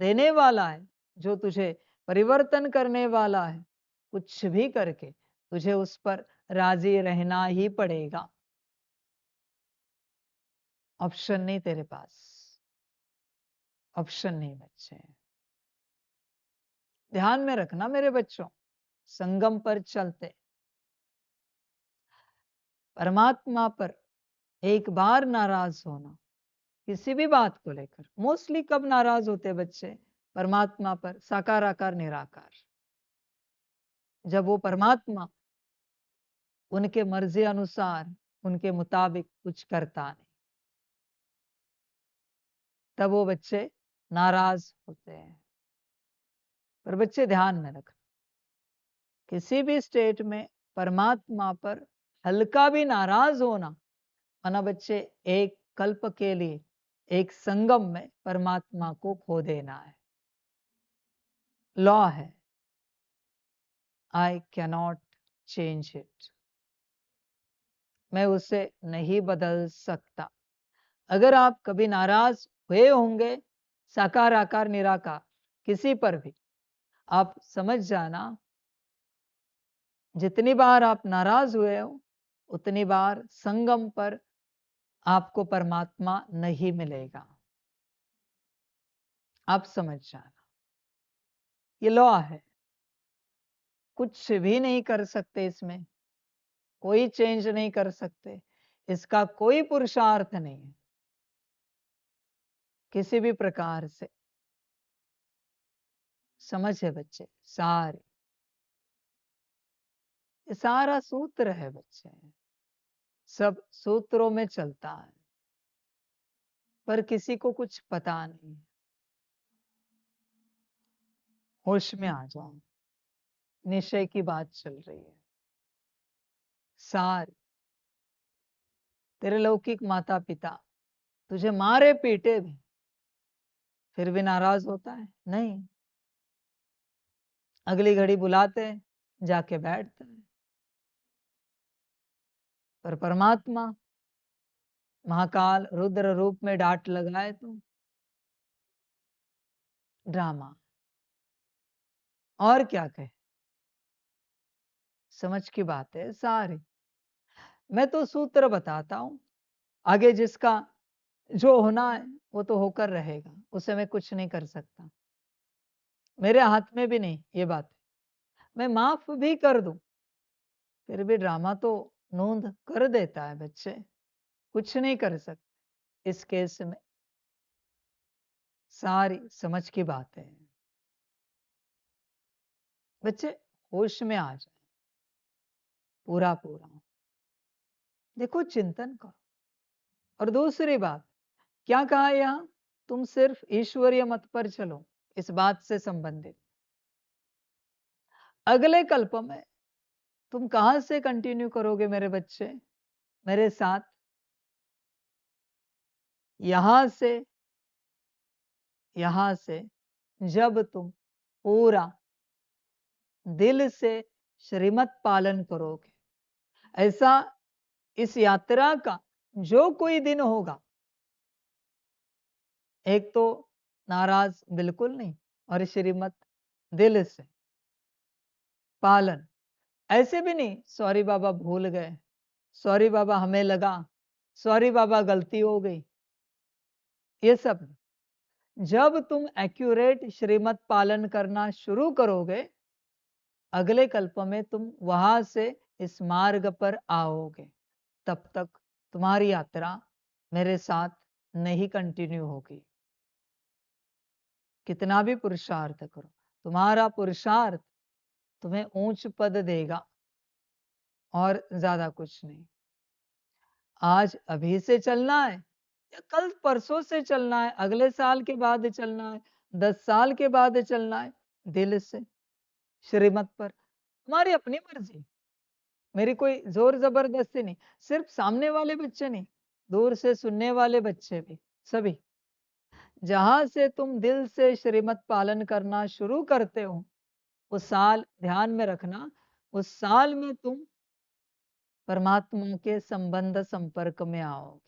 देने वाला है, जो तुझे परिवर्तन करने वाला है, कुछ भी करके तुझे उस पर राजी रहना ही पड़ेगा। ऑप्शन नहीं तेरे पास, ऑप्शन नहीं बच्चे। ध्यान में रखना मेरे बच्चों, संगम पर चलते परमात्मा पर एक बार नाराज होना, किसी भी बात को लेकर। मोस्टली कब नाराज होते बच्चे? परमात्मा पर, साकार आकार निराकार। जब वो परमात्मा उनके मर्जी अनुसार, उनके मुताबिक कुछ करता नहीं, तब वो बच्चे नाराज होते हैं। पर बच्चे ध्यान में रखना, किसी भी स्टेट में परमात्मा पर हल्का भी नाराज होना, माना बच्चे एक कल्प के लिए एक संगम में परमात्मा को खो देना है। लॉ है, आई कैनॉट चेंज इट, मैं उसे नहीं बदल सकता। अगर आप कभी नाराज हुए होंगे, साकार आकार निराकार किसी पर भी, आप समझ जाना जितनी बार आप नाराज हुए हो उतनी बार संगम पर आपको परमात्मा नहीं मिलेगा। आप समझ जाना, ये लॉ है, कुछ भी नहीं कर सकते, इसमें कोई चेंज नहीं कर सकते, इसका कोई पुरुषार्थ नहीं है किसी भी प्रकार से। समझे बच्चे? सारे, ये सारा सूत्र है बच्चे, सब सूत्रों में चलता है, पर किसी को कुछ पता नहीं। होश में आ जाओ, निश्चय की बात चल रही है। सारी, तेरे लौकिक माता पिता तुझे मारे पीटे भी फिर भी नाराज होता है? नहीं, अगली घड़ी बुलाते हैं, जाके बैठता है। पर परमात्मा महाकाल रुद्र रूप में डांट लगाए तो ड्रामा, और क्या कहे। समझ की बात है सारी, मैं तो सूत्र बताता हूं, आगे जिसका जो होना है वो तो होकर रहेगा, उसे मैं कुछ नहीं कर सकता, मेरे हाथ में भी नहीं ये बात। मैं माफ भी कर दूं फिर भी ड्रामा तो नोंद कर देता है बच्चे, कुछ नहीं कर सकते इस केस में। सारी समझ की बात है बच्चे, होश में आ जाए पूरा पूरा, देखो चिंतन करो। और दूसरी बात क्या कहा यहां, तुम सिर्फ ईश्वरीय मत पर चलो, इस बात से संबंधित। अगले कल्प में तुम कहां से कंटिन्यू करोगे मेरे बच्चे मेरे साथ? यहां से जब तुम पूरा दिल से श्रीमत पालन करोगे, ऐसा इस यात्रा का जो कोई दिन होगा, एक तो नाराज बिल्कुल नहीं, और श्रीमत दिल से पालन, ऐसे भी नहीं सॉरी बाबा भूल गए, सॉरी बाबा हमें लगा, सॉरी बाबा गलती हो गई, ये सब नहीं। जब तुम एक्यूरेट श्रीमत पालन करना शुरू करोगे, अगले कल्प में तुम वहां से इस मार्ग पर आओगे, तब तक तुम्हारी यात्रा मेरे साथ नहीं कंटिन्यू होगी। कितना भी पुरुषार्थ करो, तुम्हारा पुरुषार्थ तुम्हें ऊंच पद देगा और ज्यादा कुछ नहीं। आज अभी से चलना है या कल परसों से चलना है, अगले साल के बाद चलना है, 10 साल के बाद चलना है, दिल से श्रीमत पर, तुम्हारी अपनी मर्जी, मेरी कोई जोर जबरदस्ती नहीं। सिर्फ सामने वाले बच्चे नहीं, दूर से सुनने वाले बच्चे भी, सभी, जहां से तुम दिल से श्रीमत पालन करना शुरू करते हो, उस साल ध्यान में रखना, उस साल में तुम परमात्मा के संबंध संपर्क में आओगे।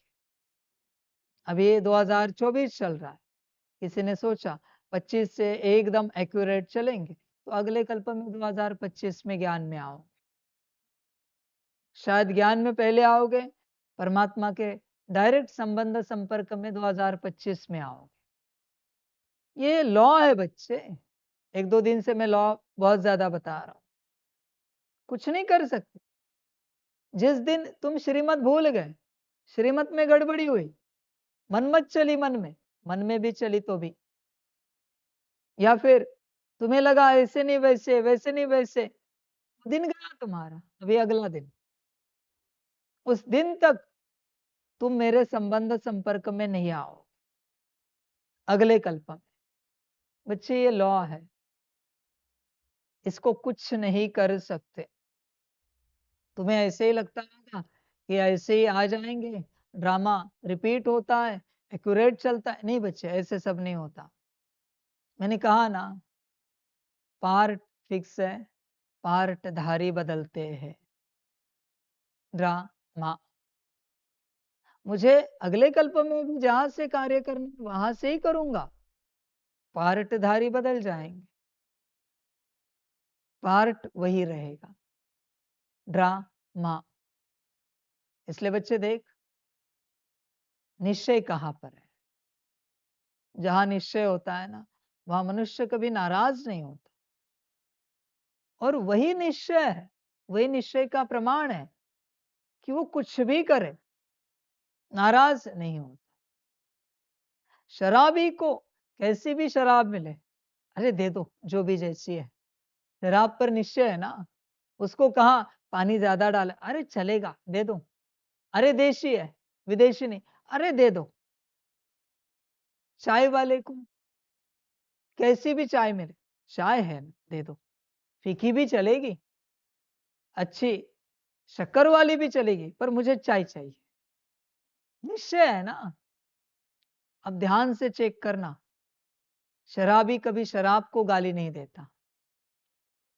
अभी ये 2024 चल रहा है, किसी ने सोचा 25 से एकदम एक्यूरेट चलेंगे, तो अगले कल्प में 2025 में ज्ञान में आओ, शायद ज्ञान में पहले आओगे, परमात्मा के डायरेक्ट संबंध संपर्क में 2025 में आओगे। ये लॉ है बच्चे, 1-2 दिन से मैं लॉ बहुत ज्यादा बता रहा हूं, कुछ नहीं कर सकते। जिस दिन तुम श्रीमत भूल गए, श्रीमत में गड़बड़ी हुई, मनमत चली मन में भी चली तो भी, या फिर तुम्हें लगा ऐसे नहीं वैसे, वैसे नहीं वैसे, दिन गया तुम्हारा, अभी अगला दिन, उस दिन तक तुम मेरे संबंध संपर्क में नहीं आओ। अगले कल्प में बच्चे ये लॉ है, इसको कुछ नहीं कर सकते। तुम्हें ऐसे ही लगता होगा कि ऐसे ही आ जाएंगे, ड्रामा रिपीट होता है, एक्यूरेट चलता है। नहीं बच्चे, ऐसे सब नहीं होता। मैंने कहा ना, पार्ट फिक्स है, पार्ट धारी बदलते हैं। ड्रामा मुझे अगले कल्प में भी जहां से कार्य करना वहां से ही करूंगा। पार्ट धारी बदल जाएंगे, पार्ट वही रहेगा, ड्रामा। इसलिए बच्चे देख, निश्चय कहां पर है? जहां निश्चय होता है ना, वहां मनुष्य कभी नाराज नहीं होता। और वही निश्चय है, वही निश्चय का प्रमाण है कि वो कुछ भी करे नाराज नहीं होता। शराबी को कैसी भी शराब मिले, अरे दे दो, जो भी जैसी है। शराब पर निश्चय है ना, उसको कहा पानी ज्यादा डाले, अरे चलेगा दे दो। अरे देशी है, विदेशी नहीं, अरे दे दो। चाय वाले को कैसी भी चाय मिले, चाय है ना, दे दो। फीकी भी चलेगी, अच्छी शक्कर वाली भी चलेगी, पर मुझे चाय चाहिए। निश्चय है ना। अब ध्यान से चेक करना, शराबी कभी शराब को गाली नहीं देता।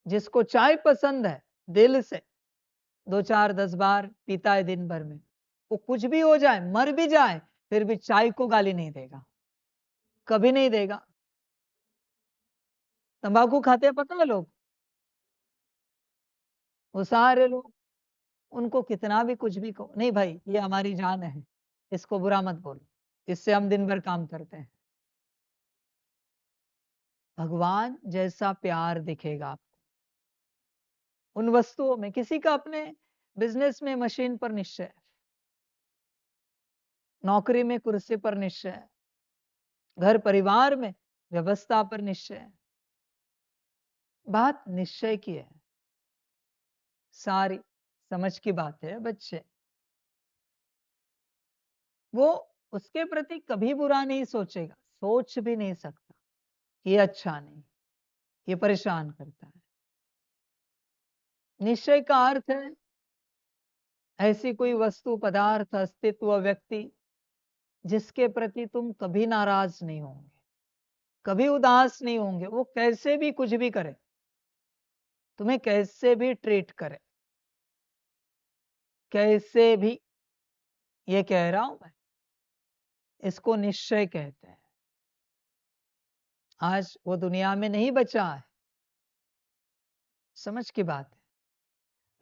जिसको चाय पसंद है, दिल से 2 4 10 बार पीता है दिन भर में, वो कुछ भी हो जाए, मर भी जाए, फिर भी चाय को गाली नहीं देगा, कभी नहीं देगा। तंबाकू खाते हैं पता है लोग, वो सारे लोग, उनको कितना भी कुछ भी कहो, नहीं भाई ये हमारी जान है, इसको बुरा मत बोलो, इससे हम दिन भर काम करते हैं। भगवान जैसा प्यार दिखेगा आपको उन वस्तुओं में। किसी का अपने बिजनेस में मशीन पर निश्चय है, नौकरी में कुर्सी पर निश्चय है, घर परिवार में व्यवस्था पर निश्चय है। बात निश्चय की है, सारी समझ की बात है बच्चे। वो उसके प्रति कभी बुरा नहीं सोचेगा, सोच भी नहीं सकता ये अच्छा नहीं, ये परेशान करता है। निश्चय का अर्थ है ऐसी कोई वस्तु, पदार्थ, अस्तित्व, व्यक्ति जिसके प्रति तुम कभी नाराज नहीं होंगे, कभी उदास नहीं होंगे। वो कैसे भी कुछ भी करे, तुम्हें कैसे भी ट्रीट करे, कैसे भी, ये कह रहा हूं मैं, इसको निश्चय कहते हैं। आज वो दुनिया में नहीं बचा है, समझ की बात है।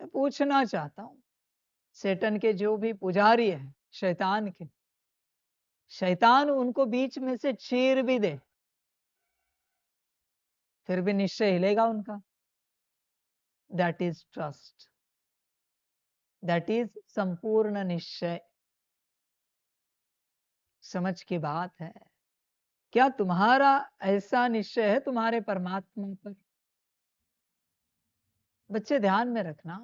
मैं पूछना चाहता हूं, सेटन के जो भी पुजारी है, शैतान के, शैतान उनको बीच में से चीर भी दे, फिर भी निश्चय हिलेगा उनका। That is trust, that is संपूर्ण निश्चय। समझ की बात है। क्या तुम्हारा ऐसा निश्चय है तुम्हारे परमात्मा पर? बच्चे ध्यान में रखना,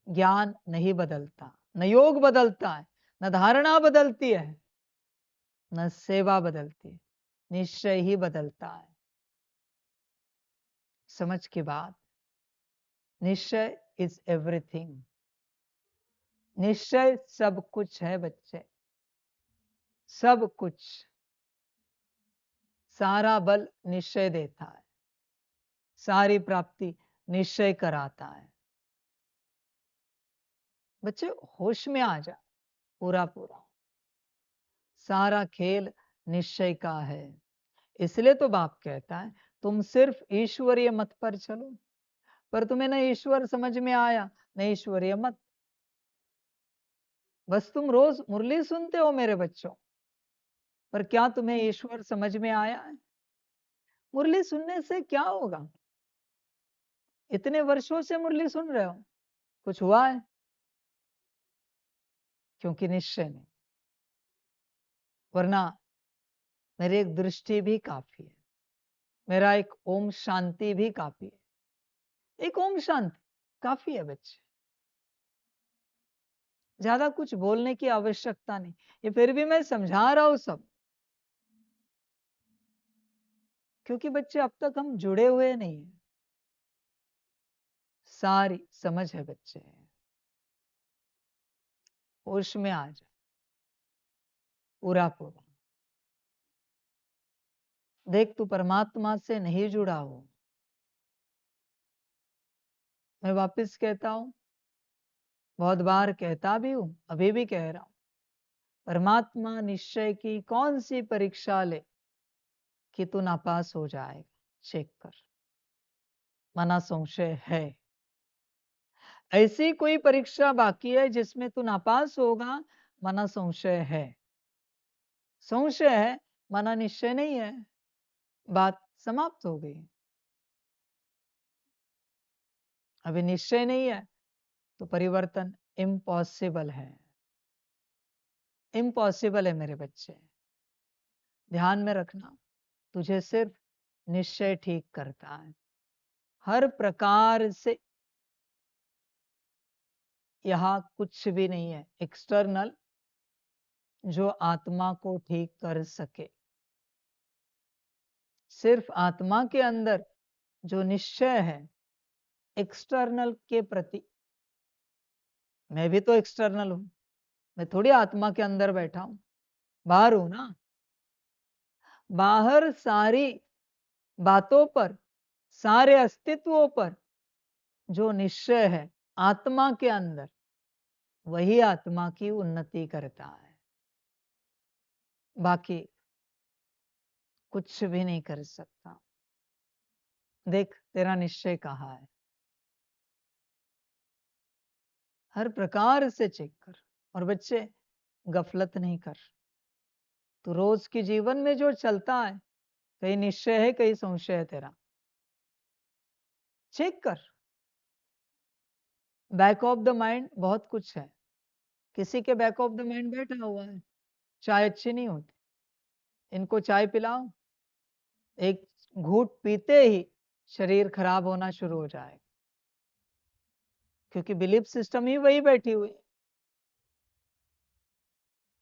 ज्ञान नहीं बदलता, न योग बदलता है, न धारणा बदलती है, न सेवा बदलती है, निश्चय ही बदलता है। समझ की बात, निश्चय इज एवरीथिंग। निश्चय सब कुछ है बच्चे, सब कुछ। सारा बल निश्चय देता है, सारी प्राप्ति निश्चय कराता है। बच्चे होश में आ जा, पूरा पूरा सारा खेल निश्चय का है। इसलिए तो बाप कहता है तुम सिर्फ ईश्वरीय मत पर चलो, पर तुम्हें न ईश्वर समझ में आया न ईश्वरीय मत। बस तुम रोज मुरली सुनते हो मेरे बच्चों, पर क्या तुम्हें ईश्वर समझ में आया है? मुरली सुनने से क्या होगा? इतने वर्षों से मुरली सुन रहे हो, कुछ हुआ है? क्योंकि निश्चय नहीं। वरना मेरी एक दृष्टि भी काफी है, मेरा एक ओम शांति भी काफी है। एक ओम शांति काफी है बच्चे, ज्यादा कुछ बोलने की आवश्यकता नहीं। ये फिर भी मैं समझा रहा हूं सब, क्योंकि बच्चे अब तक हम जुड़े हुए नहीं है। सारी समझ है बच्चे, होश में आ जा। पूरा पूरा। देख, तू परमात्मा से नहीं जुड़ा हो। मैं वापस कहता हूं, बहुत बार कहता भी हूं, अभी भी कह रहा हूं, परमात्मा निश्चय की कौन सी परीक्षा ले कि तू नापास हो जाएगा, चेक कर। मना संशय है, ऐसी कोई परीक्षा बाकी है जिसमें तू नापास होगा? मना संशय है। संशय है, मना निश्चय नहीं है। बात समाप्त हो गई। अभी निश्चय नहीं है तो परिवर्तन इम्पॉसिबल है। इम्पॉसिबल है मेरे बच्चे, ध्यान में रखना। तुझे सिर्फ निश्चय ठीक करता है। हर प्रकार से यहाँ कुछ भी नहीं है एक्सटर्नल जो आत्मा को ठीक कर सके। सिर्फ आत्मा के अंदर जो निश्चय है एक्सटर्नल के प्रति। मैं भी तो एक्सटर्नल हूं, मैं थोड़ी आत्मा के अंदर बैठा हूं, बाहर हूं ना। बाहर सारी बातों पर, सारे अस्तित्वों पर जो निश्चय है आत्मा के अंदर, वही आत्मा की उन्नति करता है। बाकी कुछ भी नहीं कर सकता। देख, तेरा निश्चय कहाँ है? हर प्रकार से चेक कर। और बच्चे, गफलत नहीं कर। तो रोज के जीवन में जो चलता है, कहीं निश्चय है कहीं संशय है तेरा, चेक कर। बैक ऑफ द माइंड बहुत कुछ है। किसी के बैक ऑफ द माइंड बैठा हुआ है, चाय अच्छी नहीं होती, इनको चाय पिलाओ, एक घूंट पीते ही शरीर खराब होना शुरू हो जाएगा, क्योंकि बिलीफ सिस्टम ही वही बैठी हुई।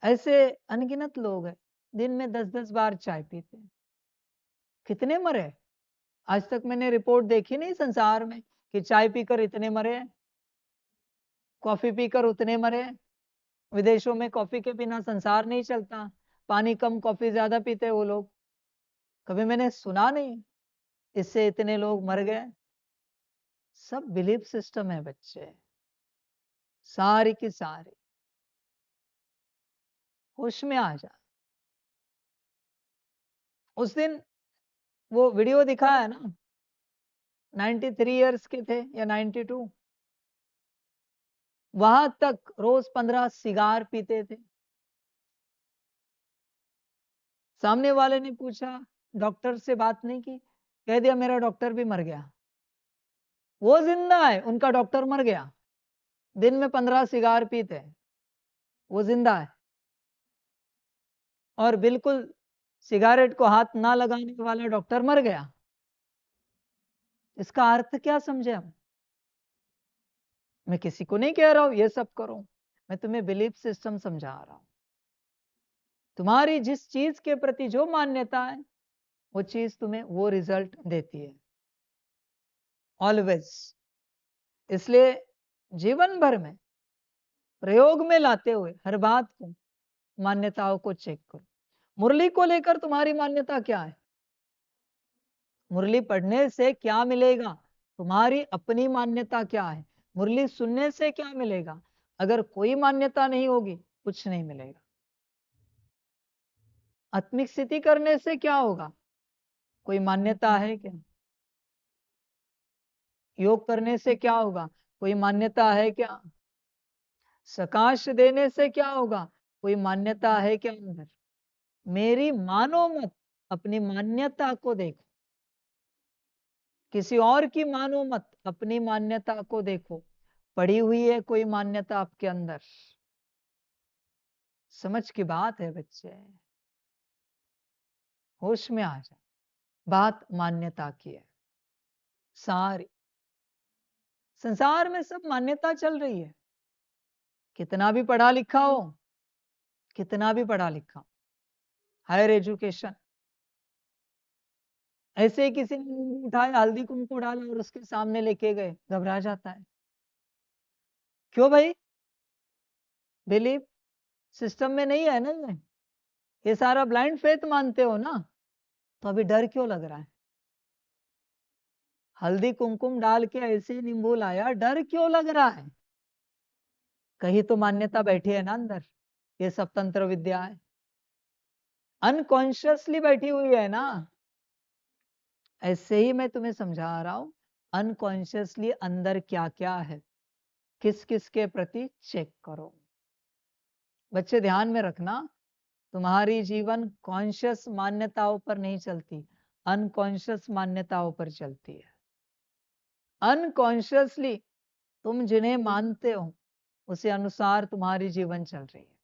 ऐसे अनगिनत लोग हैं, दिन में 10-10 बार चाय पीते हैं। कितने मरे? आज तक मैंने रिपोर्ट देखी नहीं संसार में कि चाय पीकर इतने मरे, कॉफी पीकर उतने मरे। विदेशों में कॉफी के बिना संसार नहीं चलता, पानी कम कॉफी ज्यादा पीते वो लोग। कभी मैंने सुना नहीं इससे इतने लोग मर गए। सब बिलीफ सिस्टम है बच्चे, सारी की सारी। होश में आ जा। उस दिन वो वीडियो दिखाया है ना, 93 इयर्स के थे या 92, वहां तक रोज 15 सिगार पीते थे। सामने वाले ने पूछा, डॉक्टर से बात नहीं की, कह दिया मेरा डॉक्टर भी मर गया। वो जिंदा है, उनका डॉक्टर मर गया। दिन में 15 सिगार पीते हैं, वो जिंदा है। और बिल्कुल सिगारेट को हाथ ना लगाने वाला डॉक्टर मर गया। इसका अर्थ क्या समझे हम? मैं किसी को नहीं कह रहा हूं ये सब करो, मैं तुम्हें बिलीफ सिस्टम समझा रहा हूं। तुम्हारी जिस चीज के प्रति जो मान्यता है, वो चीज तुम्हें वो रिजल्ट देती है ऑलवेज। इसलिए जीवन भर में प्रयोग में लाते हुए हर बात को, मान्यताओं को चेक करो। मुरली को लेकर तुम्हारी मान्यता क्या है? मुरली पढ़ने से क्या मिलेगा? तुम्हारी अपनी मान्यता क्या है? मुरली सुनने से क्या मिलेगा? अगर कोई मान्यता नहीं होगी, कुछ नहीं मिलेगा। आत्मिक स्थिति करने से क्या होगा? कोई मान्यता है क्या? योग करने से क्या होगा? कोई मान्यता है क्या? सकाश देने से क्या होगा? कोई मान्यता है क्या अंदर? मेरी मानो मत, अपनी मान्यता को देखो। किसी और की मानो मत, अपनी मान्यता को देखो। पड़ी हुई है कोई मान्यता आपके अंदर? समझ की बात है बच्चे, होश में आ जाए। बात मान्यता की है सारी। संसार में सब मान्यता चल रही है। कितना भी पढ़ा लिखा हो, कितना भी पढ़ा लिखा, हायर एजुकेशन, ऐसे ही किसी ने मुंह उठाया, हल्दी कुमकुम डाला और उसके सामने लेके गए, घबरा जाता है। क्यों भाई? बिलीफ सिस्टम में नहीं है ना ये। ये सारा ब्लाइंड फेथ मानते हो ना, तो अभी डर क्यों लग रहा है? हल्दी कुमकुम डाल के ऐसे ही नींबू लाया, डर क्यों लग रहा है? कहीं तो मान्यता बैठी है ना अंदर, ये सब तंत्र विद्या है, अनकॉन्शियसली बैठी हुई है ना। ऐसे ही मैं तुम्हें समझा रहा हूं, अनकॉन्शियसली अंदर क्या क्या है, किस किस के प्रति चेक करो। बच्चे ध्यान में रखना, तुम्हारी जीवन कॉन्शियस मान्यताओं पर नहीं चलती, अनकॉन्शियस मान्यताओं पर चलती है। अनकॉन्शियसली तुम जिन्हें मानते हो उसे अनुसार तुम्हारी जीवन चल रही है,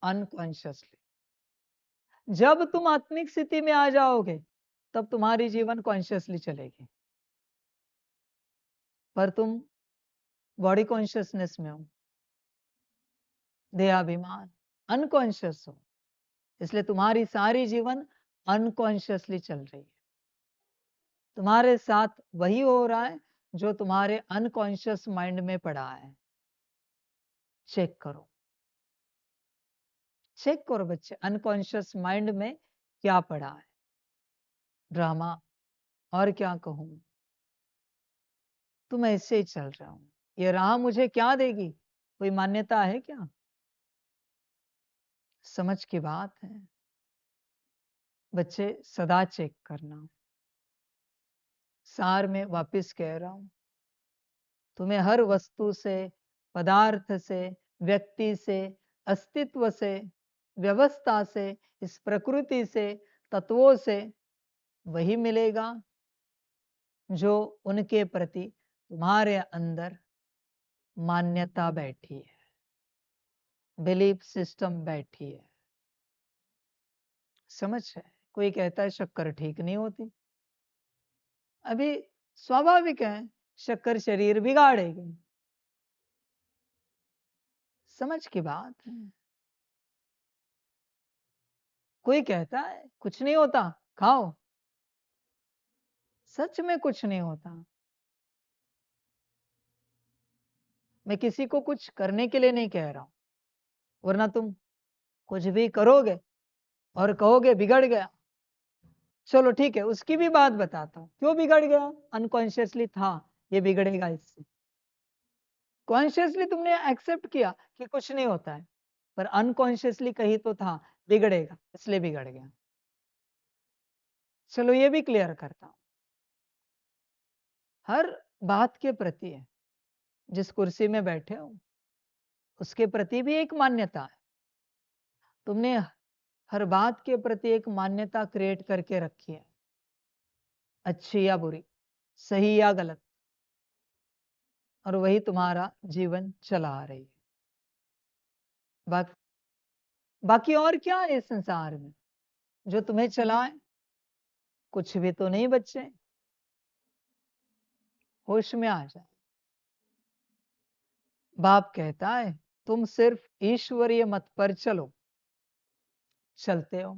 अनकॉन्शियसली। जब तुम आत्मिक स्थिति में आ जाओगे तब तुम्हारी जीवन कॉन्शियसली चलेगी, पर तुम बॉडी कॉन्शियसनेस में हो, देहाभिमान, अनकॉन्शियस हो, इसलिए तुम्हारी सारी जीवन अनकॉन्शियसली चल रही है। तुम्हारे साथ वही हो रहा है जो तुम्हारे अनकॉन्शियस माइंड में पड़ा है। चेक करो, चेक करो बच्चे, अनकॉन्शियस माइंड में क्या पड़ा है। ड्रामा, और क्या कहूं, तुम ऐसे ही चल रहा हूं, ये राह मुझे क्या देगी, कोई मान्यता है क्या? समझ की बात है बच्चे, सदा चेक करना। सार में वापस कह रहा हूं, तुम्हें हर वस्तु से, पदार्थ से, व्यक्ति से, अस्तित्व से, व्यवस्था से, इस प्रकृति से, तत्वों से वही मिलेगा जो उनके प्रति तुम्हारे अंदर मान्यता बैठी है, बिलीफ सिस्टम बैठी है। समझ है? कोई कहता है शक्कर ठीक नहीं होती, अभी स्वाभाविक है, शक्कर शरीर बिगाड़ेगी। समझ की बात है। कोई कहता है कुछ नहीं होता, खाओ, सच में कुछ नहीं होता। मैं किसी को कुछ करने के लिए नहीं कह रहा हूं, वरना तुम कुछ भी करोगे और कहोगे बिगड़ गया। चलो ठीक है, उसकी भी बात बताता हूं, क्यों बिगड़ गया? अनकॉन्शियसली था ये बिगड़ेगा इससे। कॉन्शियसली तुमने एक्सेप्ट किया कि कुछ नहीं होता है, पर अनकॉन्शियसली कहीं तो था बिगड़ेगा, इसलिए बिगड़ गया। चलो ये भी क्लियर करता हूं, हर बात के प्रति है, जिस कुर्सी में बैठे हो उसके प्रति भी एक मान्यता है। तुमने हर बात के प्रति एक मान्यता क्रिएट करके रखी है, अच्छी या बुरी, सही या गलत, और वही तुम्हारा जीवन चला रही है। बाकी और क्या है इस संसार में जो तुम्हें चलाए? कुछ भी तो नहीं बच्चे, होश में आ जाए। बाप कहता है तुम सिर्फ ईश्वरीय मत पर चलो। चलते हो?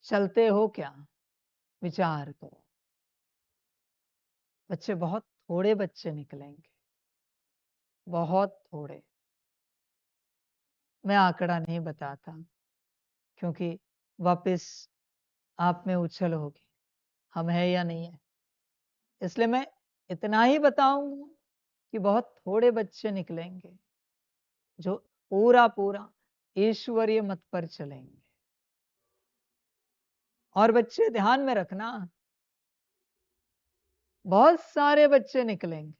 चलते हो क्या? विचार करो। बच्चे, बहुत थोड़े बच्चे निकलेंगे, बहुत थोड़े। मैं आंकड़ा नहीं बताता क्योंकि वापस आप में उछल होगी, हम है या नहीं है। इसलिए मैं इतना ही बताऊंगा कि बहुत थोड़े बच्चे निकलेंगे जो पूरा पूरा ईश्वरीय मत पर चलेंगे। और बच्चे ध्यान में रखना, बहुत सारे बच्चे निकलेंगे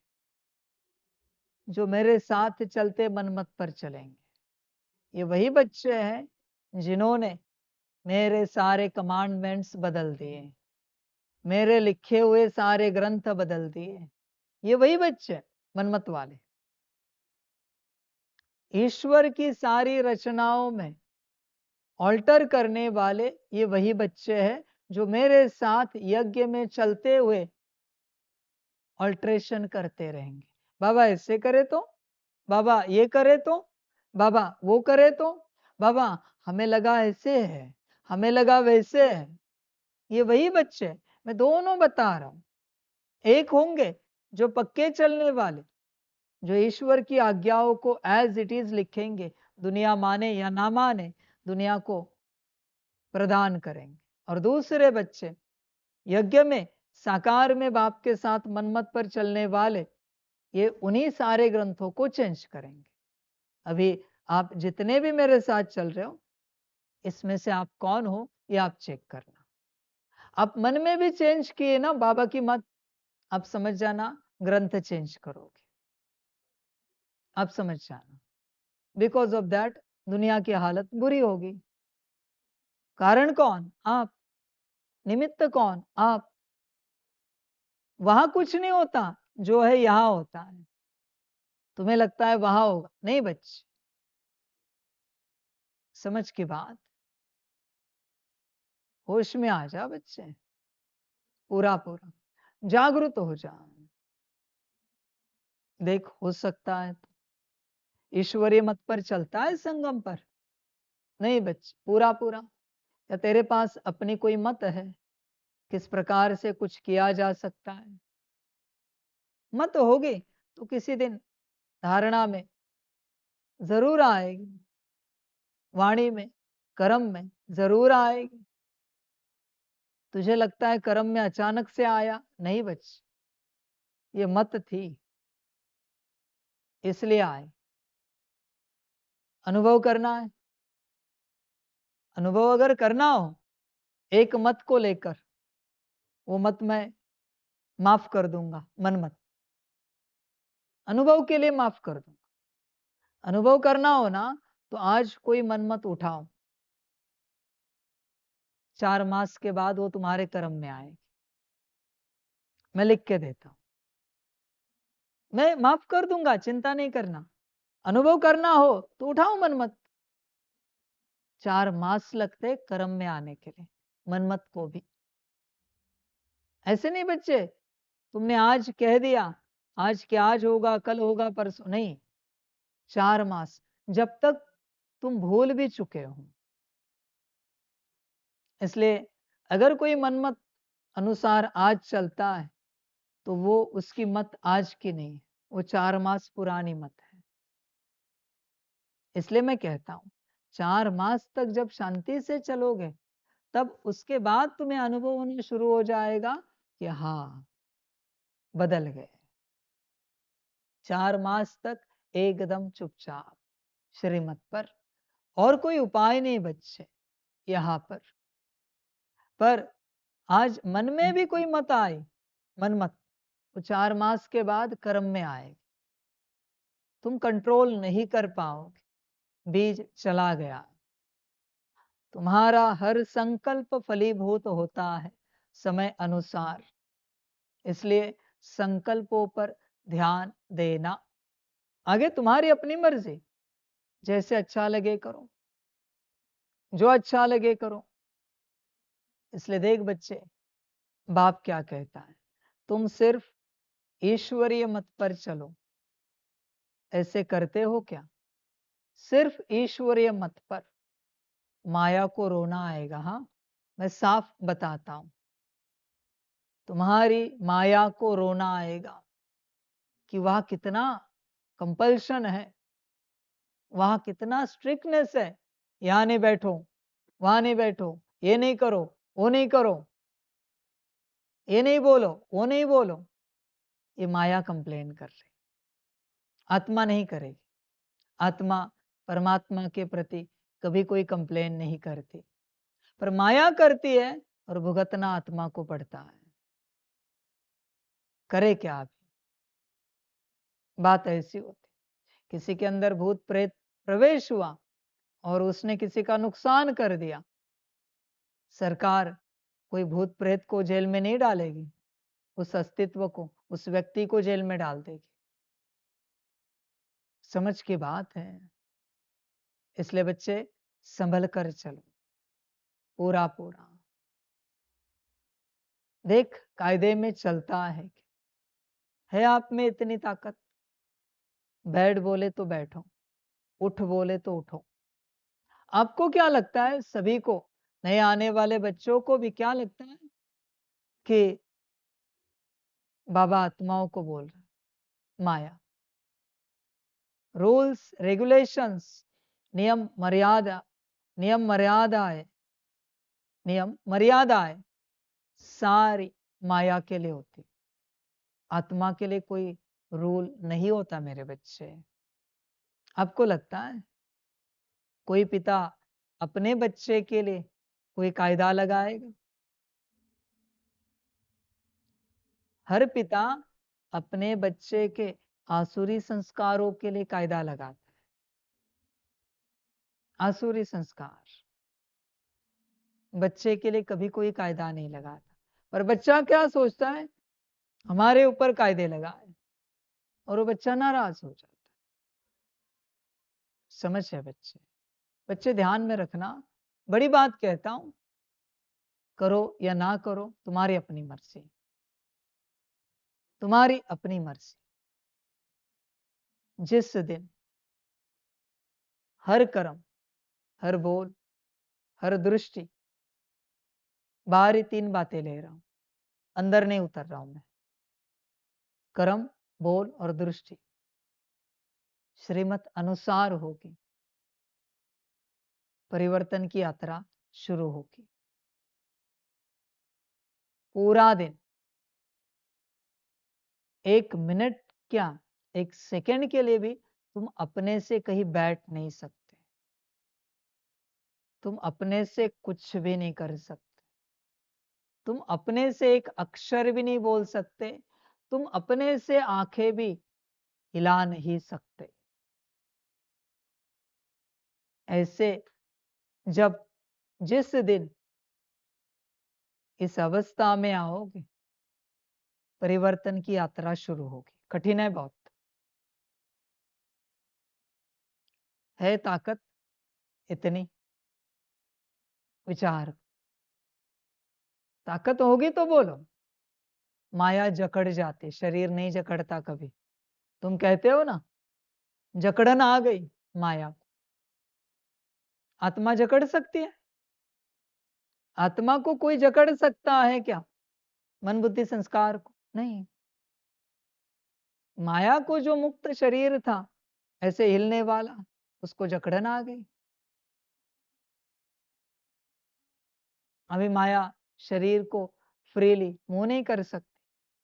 जो मेरे साथ चलते मनमत पर चलेंगे। ये वही बच्चे हैं जिन्होंने मेरे सारे कमांडमेंट्स बदल दिए, मेरे लिखे हुए सारे ग्रंथ बदल दिए। ये वही बच्चे मनमत वाले, ईश्वर की सारी रचनाओं में ऑल्टर करने वाले। ये वही बच्चे हैं जो मेरे साथ यज्ञ में चलते हुए ऑल्ट्रेशन करते रहेंगे। बाबा ऐसे करे तो, बाबा ये करे तो, बाबा वो करे तो, बाबा हमें लगा ऐसे है, हमें लगा वैसे है। ये वही बच्चे, मैं दोनों बता रहा हूं। एक होंगे जो पक्के चलने वाले, जो ईश्वर की आज्ञाओं को एज इट इज लिखेंगे, दुनिया माने या ना माने। दुनिया को प्रदान करेंगे। और दूसरे बच्चे यज्ञ में साकार में बाप के साथ मनमत पर चलने वाले ये उन्हीं सारे ग्रंथों को चेंज करेंगे। अभी आप जितने भी मेरे साथ चल रहे हो, इसमें से आप कौन हो ये आप चेक करना। आप मन में भी चेंज किए ना बाबा की मत, आप समझ जाना ग्रंथ चेंज करोगे, आप समझ जाना। बिकॉज ऑफ दैट दुनिया की हालत बुरी होगी। कारण कौन? आप। निमित्त कौन? आप। वहां कुछ नहीं होता, जो है यहां होता है। तुम्हें लगता है वहां होगा, नहीं बच्चे, समझ की बात। होश में आ जा बच्चे, पूरा पूरा जागरूक हो जा। देख, हो सकता है तो ईश्वरीय मत पर चलता है संगम पर, नहीं बच्चे, पूरा पूरा। या तेरे पास अपनी कोई मत है किस प्रकार से कुछ किया जा सकता है? मत होगी तो किसी दिन धारणा में जरूर आएगी, वाणी में, कर्म में जरूर आएगी। तुझे लगता है कर्म में अचानक से आया? नहीं बच्चे, ये मत थी इसलिए आए। अनुभव करना है। अनुभव अगर करना हो एक मत को लेकर, वो मत मैं माफ कर दूंगा, मन मत, अनुभव के लिए माफ कर दूंगा। अनुभव करना हो ना तो आज कोई मन मत उठाओ, 4 मास के बाद वो तुम्हारे कर्म में आएगी। मैं लिख के देता हूं, मैं माफ कर दूंगा, चिंता नहीं करना। अनुभव करना हो तो उठाओ मन मत। 4 मास लगते कर्म में आने के लिए, मनमत को भी। ऐसे नहीं बच्चे, तुमने आज कह दिया आज के आज होगा, कल होगा, परसों नहीं। 4 मास, जब तक तुम भूल भी चुके हो। इसलिए अगर कोई मनमत अनुसार आज चलता है तो वो उसकी मत आज की नहीं, वो 4 मास पुरानी मत है। इसलिए मैं कहता हूं 4 मास तक जब शांति से चलोगे तब उसके बाद तुम्हें अनुभव होना शुरू हो जाएगा कि हाँ बदल गए। 4 मास तक एकदम चुपचाप श्रीमत पर, और कोई उपाय नहीं बच्चे यहां पर आज मन में भी कोई मत आए, मन मत, तो 4 मास के बाद कर्म में आएगी। तुम कंट्रोल नहीं कर पाओगे, बीज चला गया। तुम्हारा हर संकल्प फलीभूत होता है समय अनुसार। इसलिए संकल्पों पर ध्यान देना। आगे तुम्हारी अपनी मर्जी, जैसे अच्छा लगे करो, जो अच्छा लगे करो। इसलिए देख बच्चे, बाप क्या कहता है, तुम सिर्फ ईश्वरीय मत पर चलो। ऐसे करते हो क्या? सिर्फ ईश्वरीय मत पर माया को रोना आएगा। हाँ, मैं साफ बताता हूं, तुम्हारी माया को रोना आएगा कि वह कितना कंपल्शन है, वहां कितना स्ट्रिक्टनेस है। यहां नहीं बैठो, वहां नहीं बैठो, ये नहीं करो, वो नहीं करो, ये नहीं बोलो, वो नहीं बोलो। ये माया कंप्लेन कर रही, आत्मा नहीं करेगी। आत्मा परमात्मा के प्रति कभी कोई कंप्लेन नहीं करती, पर माया करती है और भुगतना आत्मा को पड़ता है। करे क्या? अभी बात ऐसी होती, किसी के अंदर भूत प्रेत प्रवेश हुआ और उसने किसी का नुकसान कर दिया, सरकार कोई भूत प्रेत को जेल में नहीं डालेगी, उस अस्तित्व को, उस व्यक्ति को जेल में डाल देगी। समझ की बात है। इसलिए बच्चे संभल कर चलो, पूरा पूरा। देख, कायदे में चलता है आप में इतनी ताकत। बैठ बोले तो बैठो, उठ बोले तो उठो। आपको क्या लगता है, सभी को, नए आने वाले बच्चों को भी क्या लगता है कि बाबा आत्माओं को बोल रहा है? माया, रूल्स रेगुलेशंस, नियम मर्यादा नियम मर्यादाएं, नियम मर्यादाएं सारी माया के लिए होती, आत्मा के लिए कोई रूल नहीं होता मेरे बच्चे। आपको लगता है कोई पिता अपने बच्चे के लिए कोई कायदा लगाएगा? हर पिता अपने बच्चे के आसुरी संस्कारों के लिए कायदा लगाता है। आसुरी संस्कार बच्चे के लिए कभी कोई कायदा नहीं लगाता, पर बच्चा क्या सोचता है, हमारे ऊपर कायदे लगाए, और वो बच्चा नाराज हो जाता है। समझ है बच्चे? बच्चे ध्यान में रखना, बड़ी बात कहता हूं, करो या ना करो तुम्हारी अपनी मर्जी, तुम्हारी अपनी मर्जी। जिस दिन हर कर्म, हर बोल, हर दृष्टि, बाहरी 3 बातें ले रहा हूं, अंदर नहीं उतर रहा हूं मैं, कर्म, बोल और दृष्टि श्रीमत अनुसार होगी, परिवर्तन की यात्रा शुरू होगी। पूरा दिन, 1 मिनट क्या, 1 सेकंड के लिए भी तुम अपने से कहीं बैठ नहीं सकते, तुम अपने से कुछ भी नहीं कर सकते, तुम अपने से एक अक्षर भी नहीं बोल सकते, तुम अपने से आंखें भी हिला नहीं सकते। ऐसे जब जिस दिन इस अवस्था में आओगे, परिवर्तन की यात्रा शुरू होगी। कठिन है बहुत, है ताकत इतनी, विचार, ताकत होगी तो बोलो। माया जकड़ जाती, शरीर नहीं जकड़ता कभी। तुम कहते हो ना जकड़न आ गई माया, आत्मा जकड़ सकती है? आत्मा को कोई जकड़ सकता है क्या? मन बुद्धि संस्कार को नहीं। माया को जो मुक्त शरीर था ऐसे हिलने वाला, उसको जकड़न आ गई। अभी माया शरीर को फ्रीली मूव नहीं कर सकती,